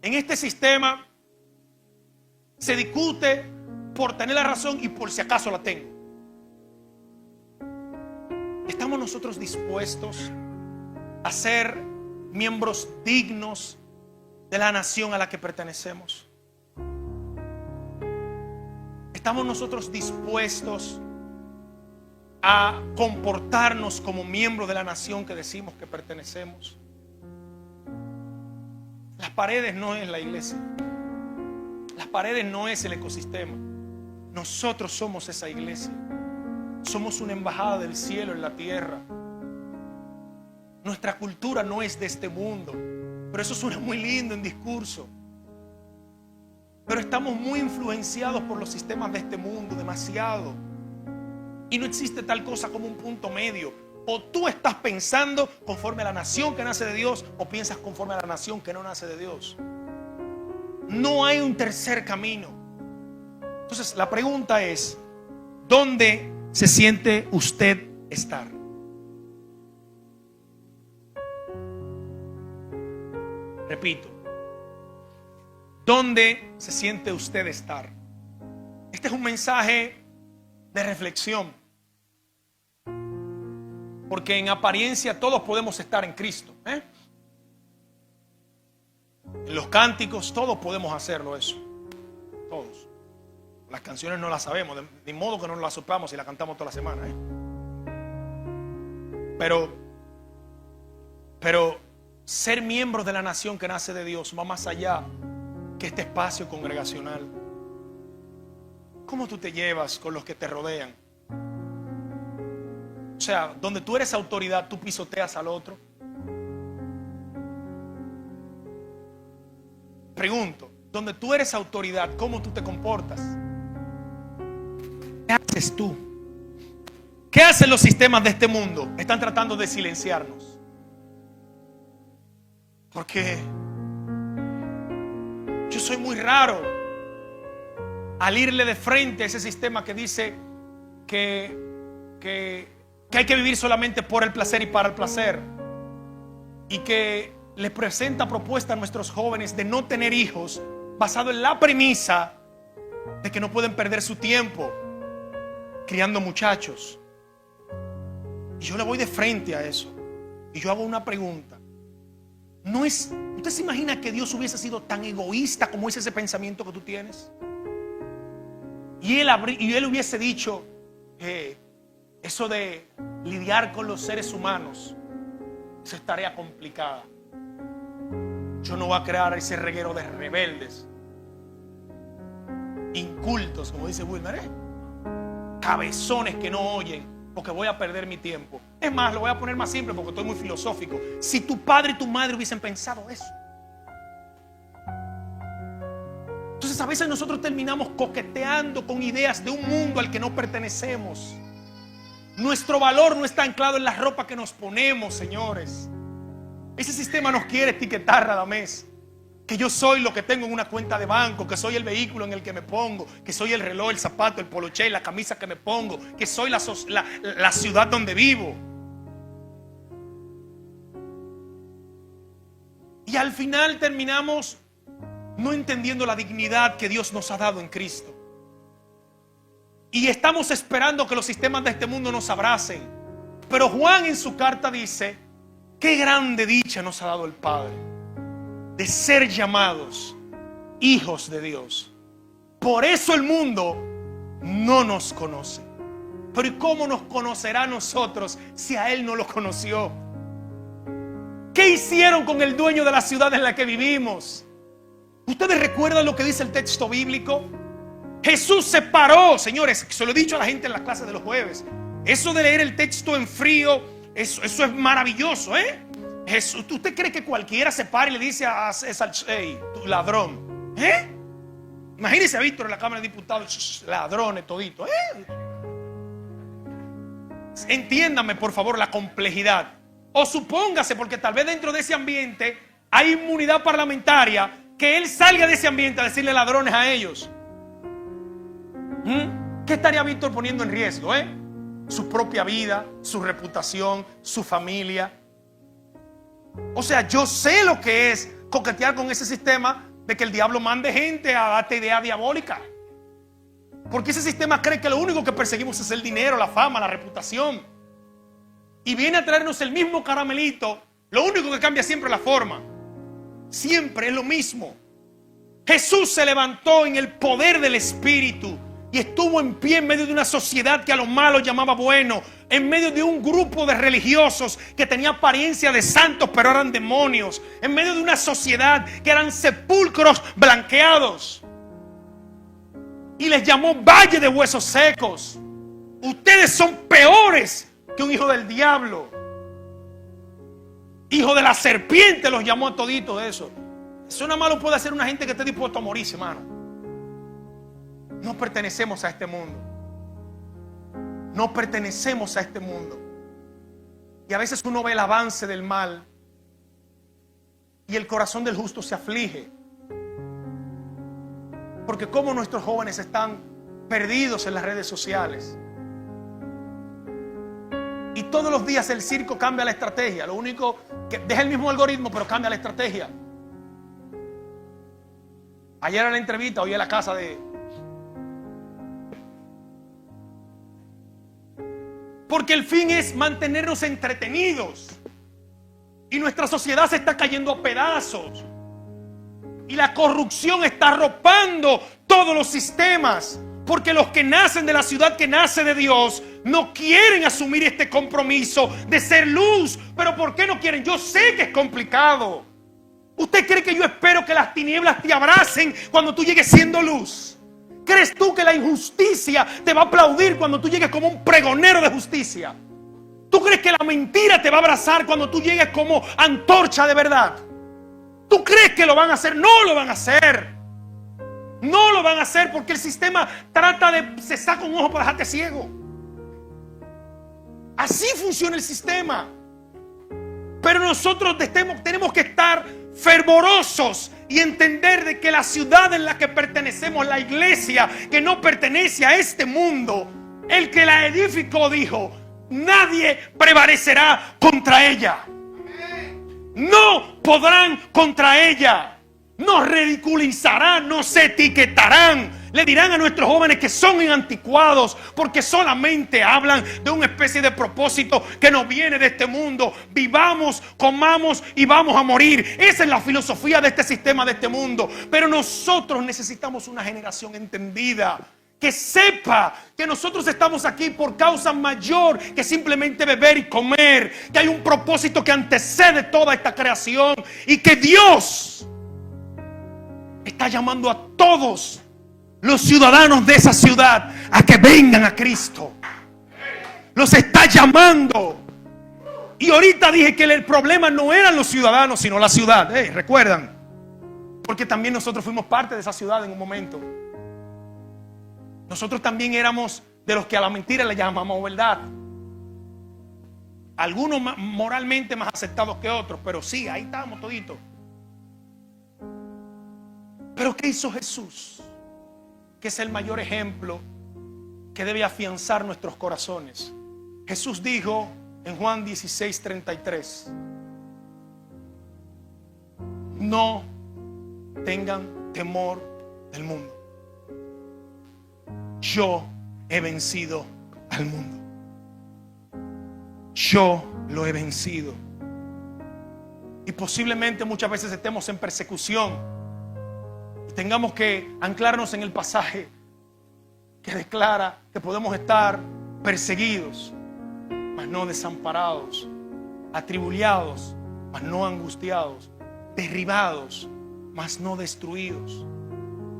En este sistema se discute por tener la razón y por si acaso la tengo. ¿Estamos nosotros dispuestos a ser miembros dignos de la nación a la que pertenecemos? ¿Estamos nosotros dispuestos a comportarnos como miembros de la nación que decimos que pertenecemos? Las paredes no es la iglesia. Las paredes no es el ecosistema. Nosotros somos esa iglesia. Somos una embajada del cielo en la tierra. Nuestra cultura no es de este mundo. Pero eso suena muy lindo en discurso. Pero estamos muy influenciados por los sistemas de este mundo, demasiado. Y no existe tal cosa como un punto medio. O tú estás pensando conforme a la nación que nace de Dios, o piensas conforme a la nación que no nace de Dios. No hay un tercer camino. Entonces la pregunta es, ¿dónde se siente usted estar? Repito, ¿dónde se siente usted estar? Este es un mensaje de reflexión. Porque en apariencia todos podemos estar en Cristo. En los cánticos todos podemos hacerlo eso. Todos. Las canciones no las sabemos, de modo que no las soplamos y las cantamos toda la semana. Pero ser miembros de la nación que nace de Dios va más allá que este espacio congregacional. ¿Cómo tú te llevas con los que te rodean? O sea, donde tú eres autoridad, tú pisoteas al otro. Pregunto, donde tú eres autoridad, ¿cómo tú te comportas? ¿Qué haces tú? ¿Qué hacen los sistemas de este mundo? Están tratando de silenciarnos. Porque yo soy muy raro al irle de frente a ese sistema que dice que hay que vivir solamente por el placer y para el placer, y que le presenta propuesta a nuestros jóvenes de no tener hijos basado en la premisa de que no pueden perder su tiempo criando muchachos. Y yo le voy de frente a eso y yo hago una pregunta. ¿Usted se imagina que Dios hubiese sido tan egoísta como es ese pensamiento que tú tienes? Y él hubiese dicho, eso de lidiar con los seres humanos, esa es tarea complicada. Yo no voy a crear ese reguero de rebeldes, incultos, como dice Wilmer, cabezones que no oyen, porque voy a perder mi tiempo. Es más, lo voy a poner más simple porque estoy muy filosófico. Si tu padre y tu madre hubiesen pensado eso. Entonces a veces nosotros terminamos coqueteando con ideas de un mundo al que no pertenecemos. Nuestro valor no está anclado en la ropa que nos ponemos, señores. Ese sistema nos quiere etiquetar cada mes. Que yo soy lo que tengo en una cuenta de banco, que soy el vehículo en el que me pongo, que soy el reloj, el zapato, el poloché, la camisa que me pongo, que soy la ciudad donde vivo. Y al final terminamos no entendiendo la dignidad que Dios nos ha dado en Cristo. Y estamos esperando que los sistemas de este mundo nos abracen. Pero Juan en su carta dice: qué grande dicha nos ha dado el Padre de ser llamados hijos de Dios. Por eso el mundo no nos conoce. Pero ¿y cómo nos conocerá a nosotros si a Él no lo conoció? ¿Qué hicieron con el dueño de la ciudad en la que vivimos? ¿Ustedes recuerdan lo que dice el texto bíblico? Jesús se paró, señores, se lo he dicho a la gente en las clases de los jueves. Eso de leer el texto en frío, eso es maravilloso, Jesús, ¿usted cree que cualquiera se para y le dice a César, hey, tú ladrón? Imagínese a Víctor en la Cámara de Diputados, ladrones todito, Entiéndame por favor la complejidad. O supóngase, porque tal vez dentro de ese ambiente hay inmunidad parlamentaria, que él salga de ese ambiente a decirle ladrones a ellos. ¿Qué estaría Víctor poniendo en riesgo? Su propia vida, su reputación, su familia. O sea, yo sé lo que es coquetear con ese sistema de que el diablo mande gente a darte idea diabólica. Porque ese sistema cree que lo único que perseguimos es el dinero, la fama, la reputación. Y viene a traernos el mismo caramelito. Lo único que cambia siempre es la forma. Siempre es lo mismo. Jesús se levantó en el poder del Espíritu y estuvo en pie en medio de una sociedad que a lo malo llamaba bueno, en medio de un grupo de religiosos que tenía apariencia de santos pero eran demonios, en medio de una sociedad que eran sepulcros blanqueados, y les llamó valle de huesos secos. Ustedes son peores que un hijo del diablo. Hijo de la serpiente los llamó a toditos eso. Eso nada más lo puede hacer una gente que esté dispuesto a morirse, hermano. No pertenecemos a este mundo. No pertenecemos a este mundo. Y a veces uno ve el avance del mal y el corazón del justo se aflige. Porque como nuestros jóvenes están perdidos en las redes sociales. Y todos los días el circo cambia la estrategia. Lo único que deja el mismo algoritmo, pero cambia la estrategia. Ayer en la entrevista, hoy en la casa de... Porque el fin es mantenernos entretenidos. Y nuestra sociedad se está cayendo a pedazos. Y la corrupción está arropando todos los sistemas. Porque los que nacen de la ciudad que nace de Dios no quieren asumir este compromiso de ser luz. ¿Pero por qué no quieren? Yo sé que es complicado. ¿Usted cree que yo espero que las tinieblas te abracen cuando tú llegues siendo luz? ¿Crees tú que la injusticia te va a aplaudir cuando tú llegues como un pregonero de justicia? ¿Tú crees que la mentira te va a abrazar cuando tú llegues como antorcha de verdad? ¿Tú crees que lo van a hacer? No lo van a hacer. No lo van a hacer porque el sistema trata de... se saca un ojo para dejarte ciego. Así funciona el sistema. Pero nosotros tenemos que estar fervorosos y entender de que la ciudad en la que pertenecemos, la iglesia que no pertenece a este mundo, el que la edificó dijo: nadie prevalecerá contra ella. No podrán contra ella. Nos ridiculizarán, nos etiquetarán. Le dirán a nuestros jóvenes que son anticuados porque solamente hablan de una especie de propósito que no viene de este mundo. Vivamos, comamos y vamos a morir. Esa es la filosofía de este sistema, de este mundo. Pero nosotros necesitamos una generación entendida, que sepa que nosotros estamos aquí por causa mayor que simplemente beber y comer. Que hay un propósito que antecede toda esta creación y que Dios está llamando a todos los ciudadanos de esa ciudad a que vengan a Cristo. Los está llamando. Y ahorita dije que el problema no eran los ciudadanos, sino la ciudad. ¿Recuerdan? Porque también nosotros fuimos parte de esa ciudad en un momento. Nosotros también éramos de los que a la mentira le llamamos verdad. Algunos moralmente más aceptados que otros, pero sí, ahí estábamos toditos. Pero ¿qué hizo Jesús? Que es el mayor ejemplo que debe afianzar nuestros corazones. Jesús dijo en Juan 16:33: no tengan temor del mundo. Yo he vencido al mundo. Yo lo he vencido. Y posiblemente muchas veces estemos en persecución y tengamos que anclarnos en el pasaje que declara que podemos estar perseguidos, mas no desamparados, atribulados, mas no angustiados, derribados, mas no destruidos.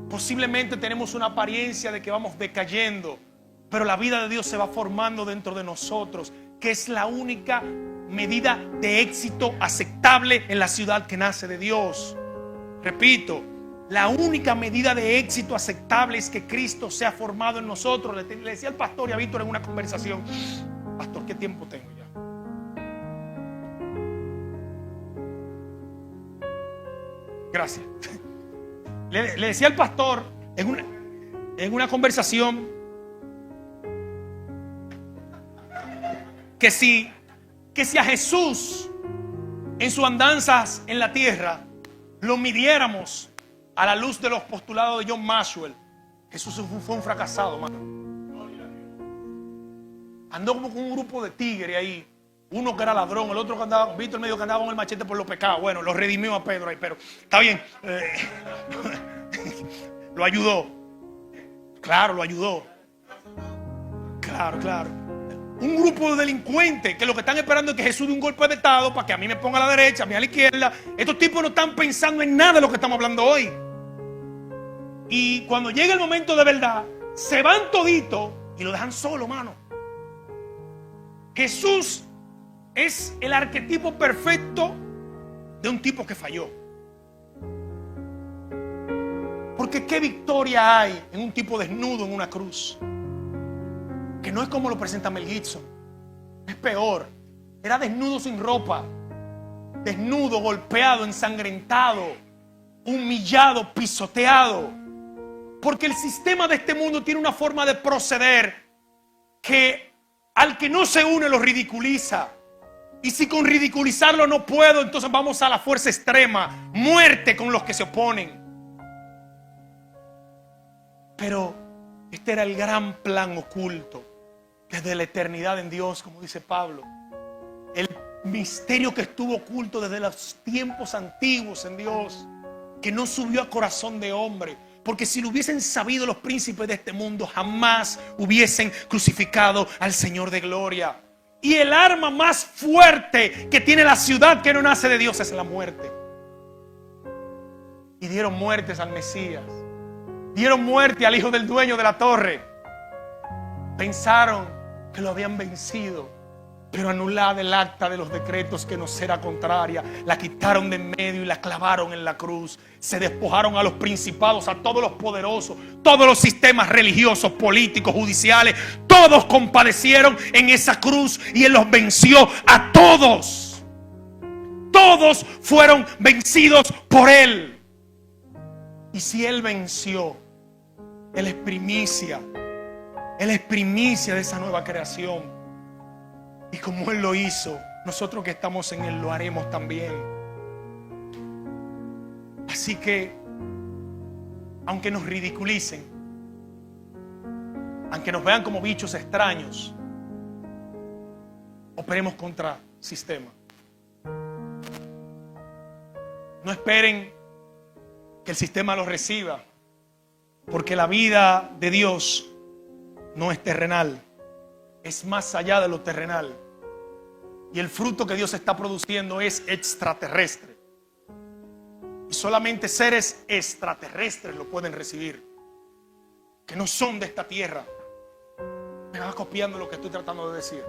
Posiblemente tenemos una apariencia de que vamos decayendo, pero la vida de Dios se va formando dentro de nosotros, que es la única medida de éxito aceptable en la ciudad que nace de Dios. Repito, la única medida de éxito aceptable es que Cristo sea formado en nosotros. Le decía al pastor y a Víctor en una conversación: pastor, ¿qué tiempo tengo ya? Gracias. Le decía al pastor en una conversación que si a Jesús en sus andanzas en la tierra lo midiéramos a la luz de los postulados de John Maxwell, Jesús fue un fracasado, mano. Andó como con un grupo de tigres ahí. Uno que era ladrón, el otro que andaba, Víctor medio que andaba con el machete por los pecados. Bueno, lo redimió a Pedro ahí, pero está bien. Lo ayudó. Claro, lo ayudó. Claro. Un grupo de delincuentes que lo que están esperando es que Jesús dé un golpe de estado para que a mí me ponga a la derecha, a mí a la izquierda. Estos tipos no están pensando en nada de lo que estamos hablando hoy. Y cuando llega el momento de verdad, se van toditos y lo dejan solo, mano. Jesús es el arquetipo perfecto de un tipo que falló. Porque qué victoria hay en un tipo desnudo en una cruz. Que no es como lo presenta Mel Gibson. Es peor. Era desnudo sin ropa. Desnudo, golpeado, ensangrentado, humillado, pisoteado. Porque el sistema de este mundo tiene una forma de proceder que al que no se une lo ridiculiza. Y si con ridiculizarlo no puedo, entonces vamos a la fuerza extrema, muerte con los que se oponen. Pero este era el gran plan oculto desde la eternidad en Dios, como dice Pablo. El misterio que estuvo oculto desde los tiempos antiguos en Dios, que no subió a corazón de hombre, porque si lo hubiesen sabido los príncipes de este mundo, jamás hubiesen crucificado al Señor de gloria. Y el arma más fuerte que tiene la ciudad que no nace de Dios es la muerte. Y dieron muertes al Mesías, dieron muerte al hijo del dueño de la torre. Pensaron que lo habían vencido, pero anulada el acta de los decretos que nos era contraria, la quitaron de en medio y la clavaron en la cruz. Se despojaron a los principados, a todos los poderosos, todos los sistemas religiosos, políticos, judiciales. Todos compadecieron en esa cruz y Él los venció a todos. Todos fueron vencidos por Él. Y si Él venció, Él es primicia. Él es primicia de esa nueva creación. Y como Él lo hizo, nosotros que estamos en Él lo haremos también. Así que, aunque nos ridiculicen, aunque nos vean como bichos extraños, operemos contra sistema. No esperen que el sistema los reciba, porque la vida de Dios no es terrenal, es más allá de lo terrenal. Y el fruto que Dios está produciendo es extraterrestre. Y solamente seres extraterrestres lo pueden recibir, que no son de esta tierra. Me va copiando lo que estoy tratando de decir.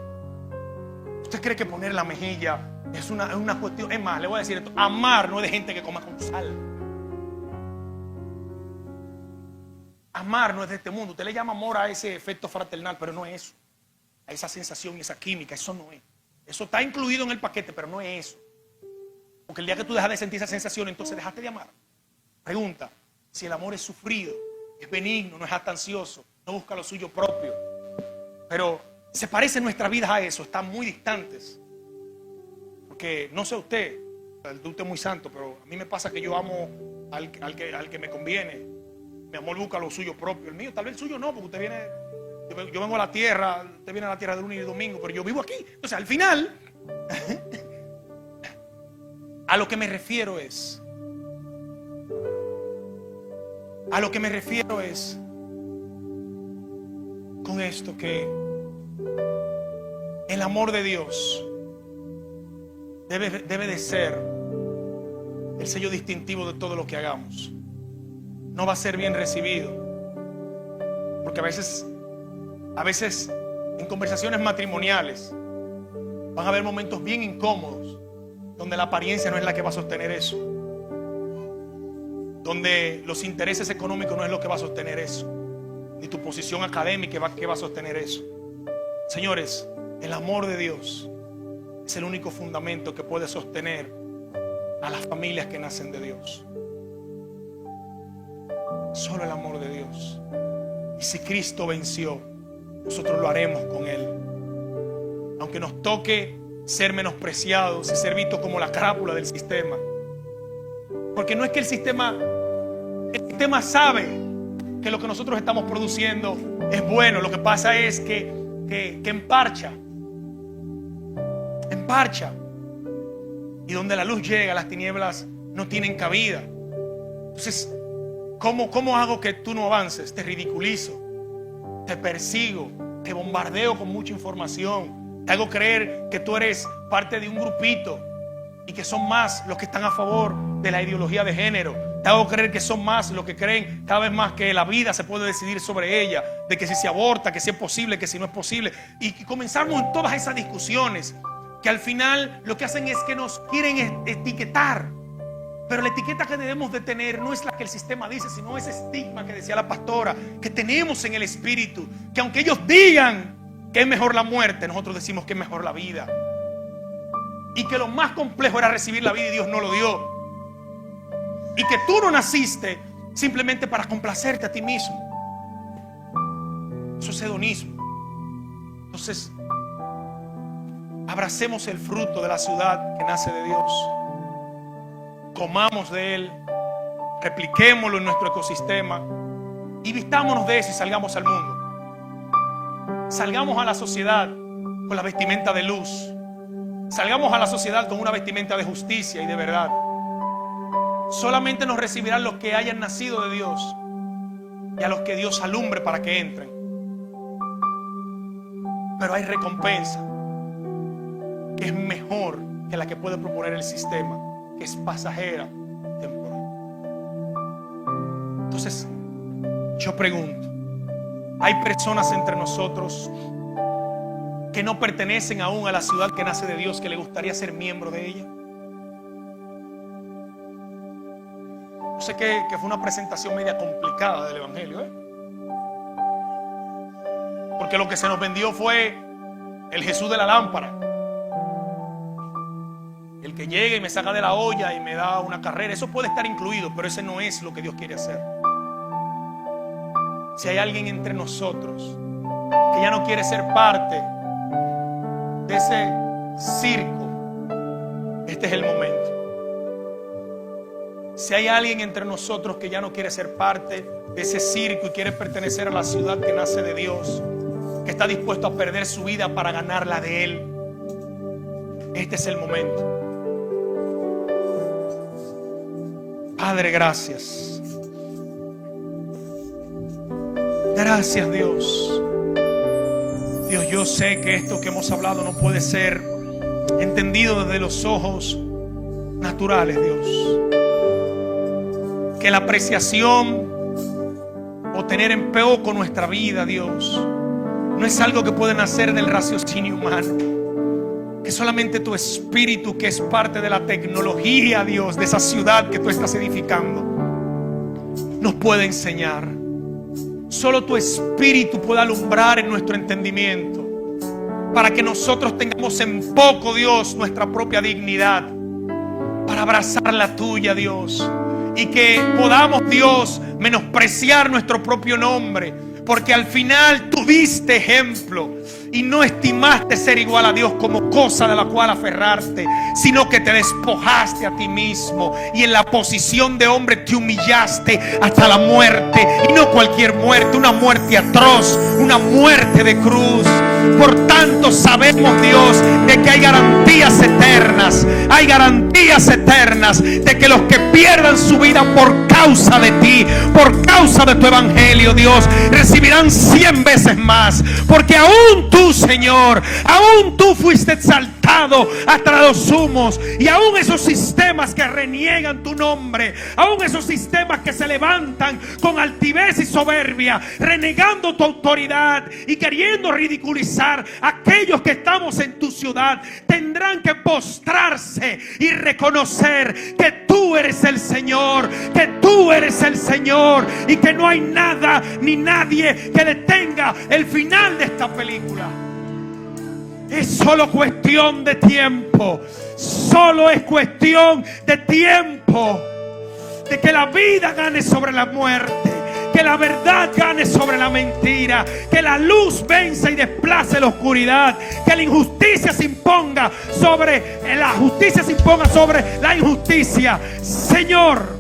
¿Usted cree que poner la mejilla es una cuestión? Es más, le voy a decir esto: amar no es de gente que coma con sal. Amar no es de este mundo. Usted le llama amor a ese efecto fraternal, pero no es eso. A esa sensación y esa química, eso no es. Eso está incluido en el paquete, pero no es eso. Porque el día que tú dejas de sentir esa sensación, entonces dejaste de amar. Pregunta: si el amor es sufrido, es benigno, no es ansioso, no busca lo suyo propio. Pero se parecen nuestras vidas a eso, están muy distantes. Porque no sé usted, el de usted es muy santo, pero a mí me pasa que yo amo al que me conviene. Mi amor busca lo suyo propio. El mío, tal vez el suyo no, porque usted viene, yo vengo a la tierra, usted viene a la tierra de lunes y domingo, pero yo vivo aquí. Entonces, al final, a lo que me refiero es con esto, que el amor de Dios debe de ser el sello distintivo de todo lo que hagamos. No va a ser bien recibido, porque a veces en conversaciones matrimoniales van a haber momentos bien incómodos, donde la apariencia no es la que va a sostener eso, donde los intereses económicos no es lo que va a sostener eso, ni tu posición académica que va a sostener eso. Señores, el amor de Dios es el único fundamento que puede sostener a las familias que nacen de Dios. Solo el amor de Dios. Y si Cristo venció, nosotros lo haremos con Él. Aunque nos toque ser menospreciados y ser vistos como la crápula del sistema. Porque no es que el sistema sabe que lo que nosotros estamos produciendo es bueno. Lo que pasa es que emparcha. Y donde la luz llega, las tinieblas no tienen cabida. Entonces, ¿cómo hago que tú no avances? Te ridiculizo, te persigo, te bombardeo con mucha información, te hago creer que tú eres parte de un grupito y que son más los que están a favor de la ideología de género. Te hago creer que son más los que creen cada vez más que la vida se puede decidir sobre ella, de que si se aborta, que si es posible, que si no es posible. Y comenzamos en todas esas discusiones que al final lo que hacen es que nos quieren etiquetar. Pero la etiqueta que debemos de tener no es la que el sistema dice, sino ese estigma que decía la pastora, que tenemos en el espíritu, que aunque ellos digan que es mejor la muerte, nosotros decimos que es mejor la vida. Y que lo más complejo era recibir la vida y Dios no lo dio. Y que tú no naciste simplemente para complacerte a ti mismo. Eso es hedonismo. Entonces, abracemos el fruto de la ciudad que nace de Dios. Comamos de Él, repliquémoslo en nuestro ecosistema y vistámonos de eso y salgamos al mundo. Salgamos a la sociedad con la vestimenta de luz. Salgamos a la sociedad con una vestimenta de justicia y de verdad. Solamente nos recibirán los que hayan nacido de Dios y a los que Dios alumbre para que entren. Pero hay recompensa que es mejor que la que puede proponer el sistema, que es pasajera, temporal. Entonces, yo pregunto, ¿hay personas entre nosotros que no pertenecen aún a la ciudad que nace de Dios, que le gustaría ser miembro de ella? Yo sé que fue una presentación media complicada del Evangelio, porque lo que se nos vendió fue el Jesús de la lámpara, el que llega y me saca de la olla y me da una carrera. Eso puede estar incluido, pero ese no es lo que Dios quiere hacer. Si hay alguien entre nosotros que ya no quiere ser parte de ese circo, este es el momento. Si hay alguien entre nosotros que ya no quiere ser parte de ese circo y quiere pertenecer a la ciudad que nace de Dios, que está dispuesto a perder su vida para ganar la de Él, este es el momento. Padre, gracias. Gracias, Dios. Dios, yo sé que esto que hemos hablado no puede ser entendido desde los ojos naturales, Dios. Que la apreciación o tener empeo con nuestra vida, Dios, no es algo que puede nacer del raciocinio humano. Que solamente tu espíritu, que es parte de la tecnología, Dios, de esa ciudad que tú estás edificando, nos puede enseñar. Solo tu espíritu puede alumbrar en nuestro entendimiento, para que nosotros tengamos en poco, Dios, nuestra propia dignidad, para abrazar la tuya, Dios. Y que podamos, Dios, menospreciar nuestro propio nombre, porque al final tú diste ejemplo y no estimaste ser igual a Dios como cosa de la cual aferrarte, sino que te despojaste a ti mismo y en la posición de hombre te humillaste hasta la muerte, y no cualquier muerte, una muerte atroz, una muerte de cruz. Por tanto sabemos, Dios, de que hay garantías eternas, de que los que pierdan su vida por causa de ti, por causa de tu evangelio, Dios, recibirán 100 veces más, porque aún tú, Señor, aún tú fuiste exaltado hasta los sumos, y aún esos sistemas que reniegan tu nombre, aún esos sistemas que se levantan con altivez y soberbia, renegando tu autoridad y queriendo ridiculizar a aquellos que estamos en tu ciudad, tendrán que postrarse y reconocer que tú eres el Señor, que tú eres el Señor, y que no hay nada ni nadie que detenga el final de esta película. Es solo cuestión de tiempo. Solo es cuestión de tiempo, de que la vida gane sobre la muerte, que la verdad gane sobre la mentira, que la luz venza y desplace la oscuridad, que la injusticia se imponga sobre la injusticia. Señor,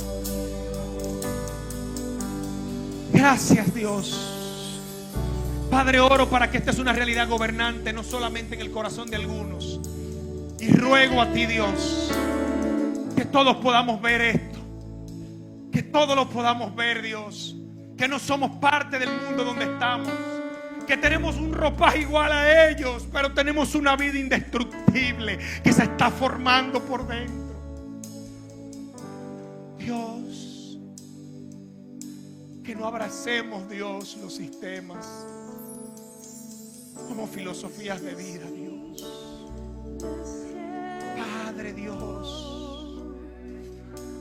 gracias, Dios. Padre, oro para que esta es una realidad gobernante, no solamente en el corazón de algunos. Y ruego a ti, Dios, que todos podamos ver esto, que todos lo podamos ver, Dios, que no somos parte del mundo donde estamos, que tenemos un ropaje igual a ellos, pero tenemos una vida indestructible que se está formando por dentro. Dios, que no abracemos, Dios, los sistemas como filosofías de vida, Dios.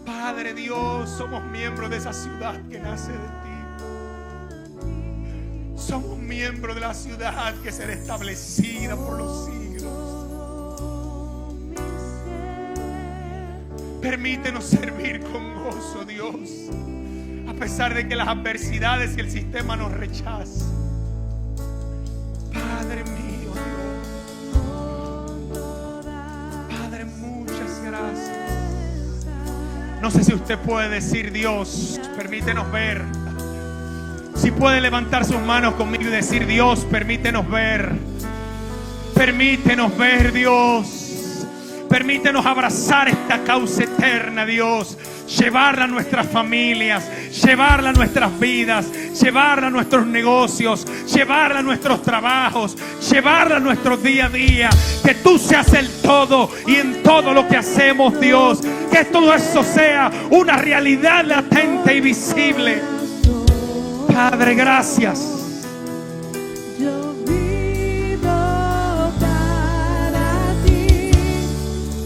Padre Dios, somos miembros de esa ciudad que nace de ti. Somos miembros de la ciudad que será establecida por los siglos. Permítenos servir con gozo, Dios, a pesar de que las adversidades y el sistema nos rechazan. Padre mío, Dios. Padre, muchas gracias. No sé si usted puede decir: Dios, permítenos ver. Si puede levantar sus manos conmigo y decir: Dios, permítenos ver. Permítenos ver, Dios. Permítenos abrazar esta causa eterna, Dios. Llevarla a nuestras familias, llevarla a nuestras vidas, llevarla a nuestros negocios, llevarla a nuestros trabajos, llevarla a nuestro día a día. Que tú seas el todo y en todo lo que hacemos, Dios. Que todo eso sea una realidad latente y visible. Padre, gracias.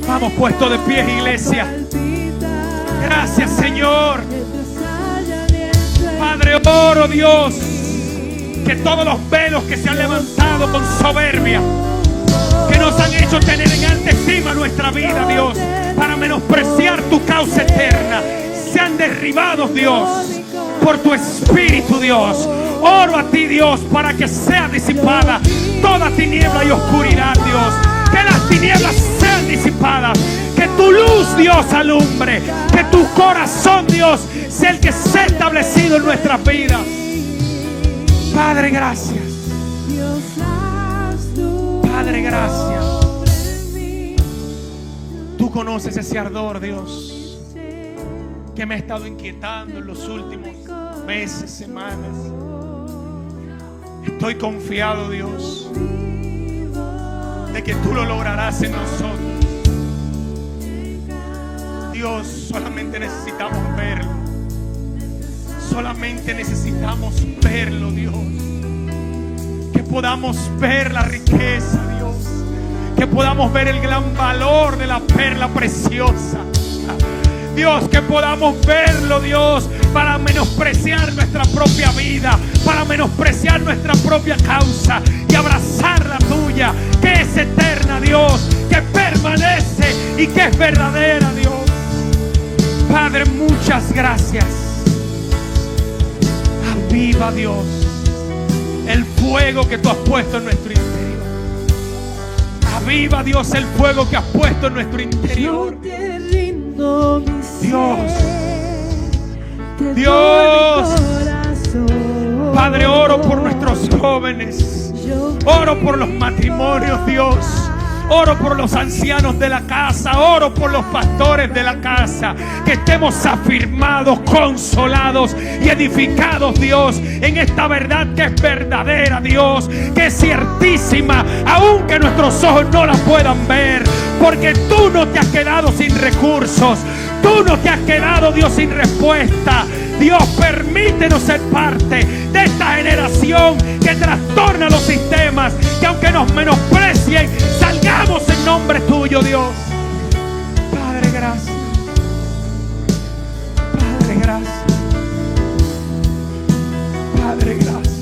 Vamos puestos de pie, iglesia. Gracias, Señor. Padre, oro, Dios, que todos los velos que se han levantado con soberbia, que nos han hecho tener en alta estima nuestra vida, Dios, para menospreciar tu causa eterna, sean derribados, Dios, por tu Espíritu, Dios. Oro a ti, Dios, para que sea disipada toda tiniebla y oscuridad, Dios. Que las tinieblas sean disipadas. Que tu luz, Dios, alumbre. Que tu corazón, Dios, sea el que sea establecido en nuestras vidas. Padre, gracias. Padre, gracias. Tú conoces ese ardor, Dios, que me ha estado inquietando en los últimos meses, semanas. Estoy confiado, Dios, de que tú lo lograrás en nosotros. Dios, solamente necesitamos verlo. Solamente necesitamos verlo, Dios. Que podamos ver la riqueza, Dios. Que podamos ver el gran valor de la perla preciosa. Dios, que podamos verlo, Dios, para menospreciar nuestra propia vida, para menospreciar nuestra propia causa y abrazar la tuya, que es eterna, Dios, que permanece y que es verdadera, Dios. Padre, muchas gracias. Aviva, Dios, el fuego que tú has puesto en nuestro interior. Aviva, Dios, el fuego que has puesto en nuestro interior. Dios, Dios, Padre, oro por nuestros jóvenes, oro por los matrimonios, Dios, oro por los ancianos de la casa, oro por los pastores de la casa, que estemos afirmados, consolados y edificados, Dios, en esta verdad que es verdadera, Dios, que es ciertísima, aunque nuestros ojos no la puedan ver, porque tú no te has quedado sin recursos, tú no te has quedado, Dios, sin respuesta. Dios, permítenos ser parte de esta generación que trastorna los sistemas, que aunque nos menosprecien, salgamos en nombre tuyo, Dios. Padre, gracias. Padre, gracias. Padre, gracias.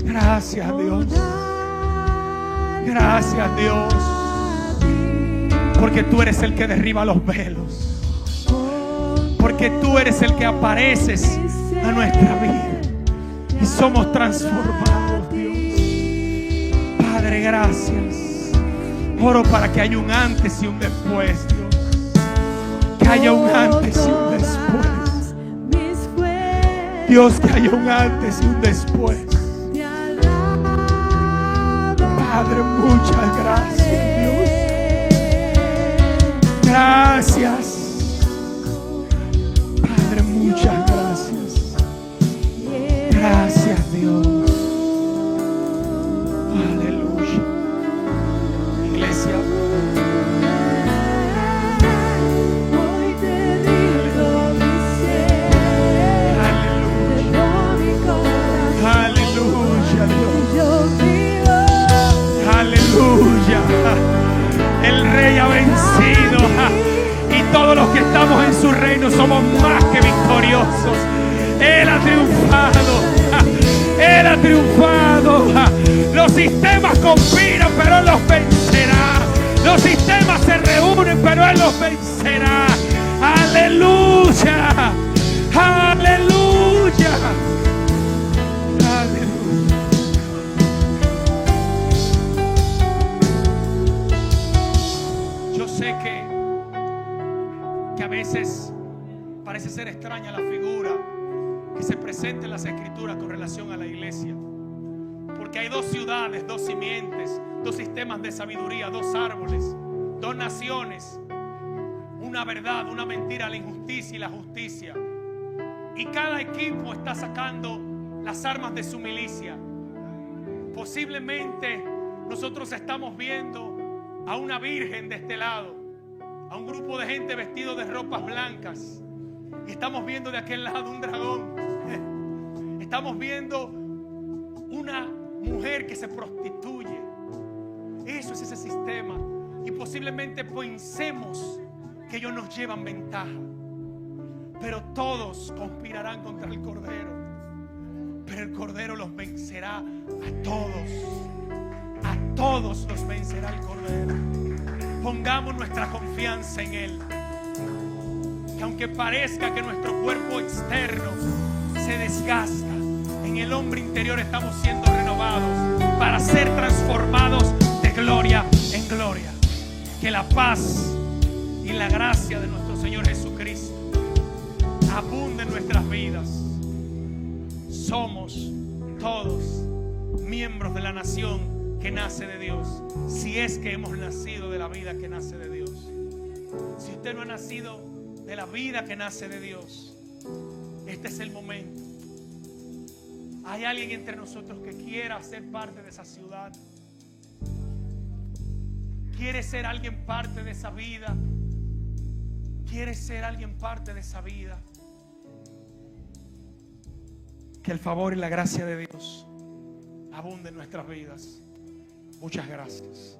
Gracias, Dios. Gracias, Dios. Porque tú eres el que derriba los velos. Porque tú eres el que apareces a nuestra vida y somos transformados, Dios. Padre, gracias. Oro para que haya un antes y un después, Dios. Que haya un antes y un después. Dios, que haya un antes y un después. Padre, muchas gracias, Dios. Gracias. Padre, muchas gracias. Gracias, Dios. Aleluya. Iglesia. Aleluya, Dios. Aleluya. El Rey ha vencido y todos los que estamos en su reino somos más que victoriosos. Él ha triunfado. Él ha triunfado. Los sistemas conspiran, pero Él los vencerá. Los sistemas se reúnen, pero Él los vencerá. Aleluya. Aleluya. Sé que a veces parece parece ser extraña la figura que se presenta en las Escrituras con relación a la iglesia. Porque hay dos ciudades, dos simientes, dos sistemas de sabiduría, dos árboles, dos naciones, una verdad, una mentira, la injusticia y la justicia. Y cada equipo está sacando las armas de su milicia. Posiblemente nosotros estamos viendo a una virgen de este lado, a un grupo de gente vestido de ropas blancas, y estamos viendo de aquel lado un dragón. Estamos viendo una mujer que se prostituye. Eso es ese sistema. Y posiblemente pensemos que ellos nos llevan ventaja, pero todos conspirarán contra el Cordero. Pero el Cordero los vencerá a todos. A todos los vencerá el Cordero. Pongamos nuestra confianza en Él. Que aunque parezca que nuestro cuerpo externo se desgasta, en el hombre interior estamos siendo renovados para ser transformados de gloria en gloria. Que la paz y la gracia de nuestro Señor Jesucristo abunde en nuestras vidas. Somos todos miembros de la nación que nace de Dios, si es que hemos nacido de la vida que nace de Dios. Si usted no ha nacido de la vida que nace de Dios, este es el momento. Hay alguien entre nosotros que quiera ser parte de esa ciudad, quiere ser alguien parte de esa vida, quiere ser alguien parte de esa vida. Que el favor y la gracia de Dios abunde en nuestras vidas. Muchas gracias.